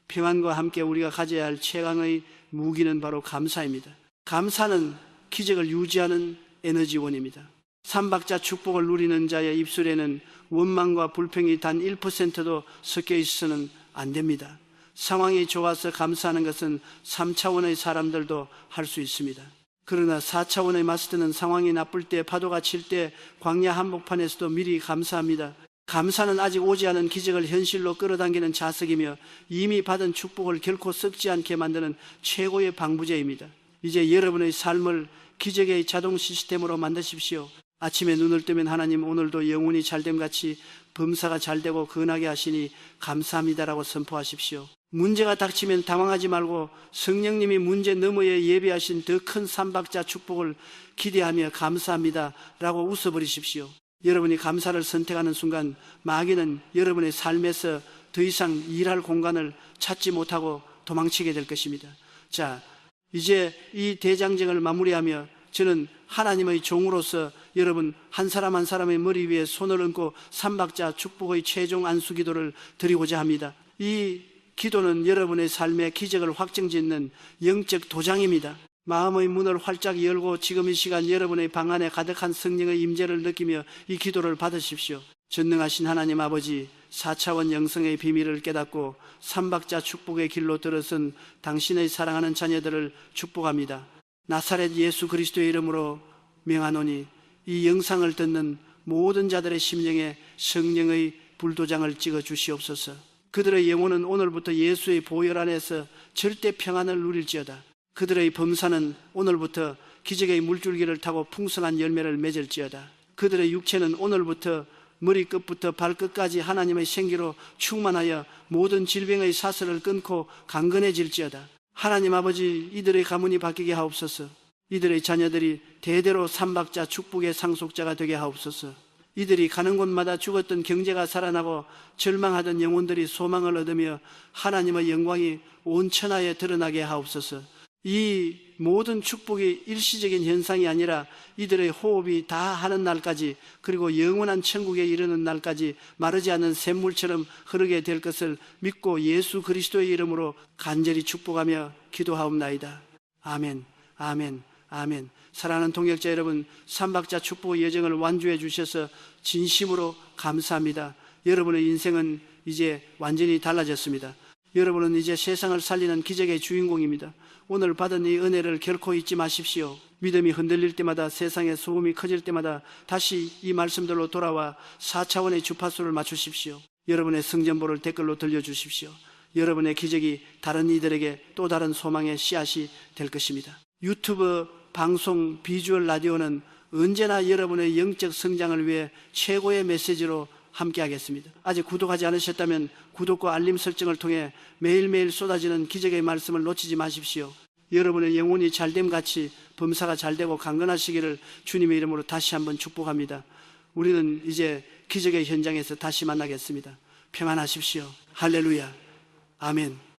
[SPEAKER 1] 평안과 함께 우리가 가져야 할 최강의 무기는 바로 감사입니다. 감사는 기적을 유지하는 에너지원입니다. 삼박자 축복을 누리는 자의 입술에는 원망과 불평이 단 1%도 섞여 있어서는 안 됩니다. 상황이 좋아서 감사하는 것은 3차원의 사람들도 할 수 있습니다. 그러나 4차원의 마스터는 상황이 나쁠 때, 파도가 칠 때, 광야 한복판에서도 미리 감사합니다. 감사는 아직 오지 않은 기적을 현실로 끌어당기는 자석이며 이미 받은 축복을 결코 썩지 않게 만드는 최고의 방부제입니다. 이제 여러분의 삶을 기적의 자동 시스템으로 만드십시오. 아침에 눈을 뜨면 하나님 오늘도 영혼이 잘됨같이 범사가 잘되고 건하게 하시니 감사합니다라고 선포하십시오. 문제가 닥치면 당황하지 말고 성령님이 문제 너머에 예비하신 더 큰 삼박자 축복을 기대하며 감사합니다 라고 웃어버리십시오. 여러분이 감사를 선택하는 순간 마귀는 여러분의 삶에서 더 이상 일할 공간을 찾지 못하고 도망치게 될 것입니다. 자, 이제 이 대장정을 마무리하며 저는 하나님의 종으로서 여러분 한 사람 한 사람의 머리 위에 손을 얹고 삼박자 축복의 최종 안수 기도를 드리고자 합니다. 이 기도는 여러분의 삶의 기적을 확정짓는 영적 도장입니다. 마음의 문을 활짝 열고 지금 이 시간 여러분의 방 안에 가득한 성령의 임재를 느끼며 이 기도를 받으십시오. 전능하신 하나님 아버지, 4차원 영성의 비밀을 깨닫고 삼박자 축복의 길로 들어선 당신의 사랑하는 자녀들을 축복합니다. 나사렛 예수 그리스도의 이름으로 명하노니 이 영상을 듣는 모든 자들의 심령에 성령의 불도장을 찍어 주시옵소서. 그들의 영혼은 오늘부터 예수의 보혈 안에서 절대 평안을 누릴지어다. 그들의 범사는 오늘부터 기적의 물줄기를 타고 풍성한 열매를 맺을지어다. 그들의 육체는 오늘부터 머리끝부터 발끝까지 하나님의 생기로 충만하여 모든 질병의 사슬을 끊고 강건해질지어다. 하나님 아버지, 이들의 가문이 바뀌게 하옵소서. 이들의 자녀들이 대대로 삼박자 축복의 상속자가 되게 하옵소서. 이들이 가는 곳마다 죽었던 경제가 살아나고 절망하던 영혼들이 소망을 얻으며 하나님의 영광이 온 천하에 드러나게 하옵소서. 이 모든 축복이 일시적인 현상이 아니라 이들의 호흡이 다 하는 날까지, 그리고 영원한 천국에 이르는 날까지 마르지 않는 샘물처럼 흐르게 될 것을 믿고 예수 그리스도의 이름으로 간절히 축복하며 기도하옵나이다. 아멘, 아멘, 아멘. 사랑하는 동역자 여러분, 삼박자 축복의 여정을 완주해 주셔서 진심으로 감사합니다. 여러분의 인생은 이제 완전히 달라졌습니다. 여러분은 이제 세상을 살리는 기적의 주인공입니다. 오늘 받은 이 은혜를 결코 잊지 마십시오. 믿음이 흔들릴 때마다, 세상의 소음이 커질 때마다 다시 이 말씀들로 돌아와 4차원의 주파수를 맞추십시오. 여러분의 성전보를 댓글로 들려주십시오. 여러분의 기적이 다른 이들에게 또 다른 소망의 씨앗이 될 것입니다. 유튜브 방송 비주얼 라디오는 언제나 여러분의 영적 성장을 위해 최고의 메시지로 함께하겠습니다. 아직 구독하지 않으셨다면 구독과 알림 설정을 통해 매일매일 쏟아지는 기적의 말씀을 놓치지 마십시오. 여러분의 영혼이 잘됨같이 범사가 잘되고 강건하시기를 주님의 이름으로 다시 한번 축복합니다. 우리는 이제 기적의 현장에서 다시 만나겠습니다. 평안하십시오. 할렐루야. 아멘.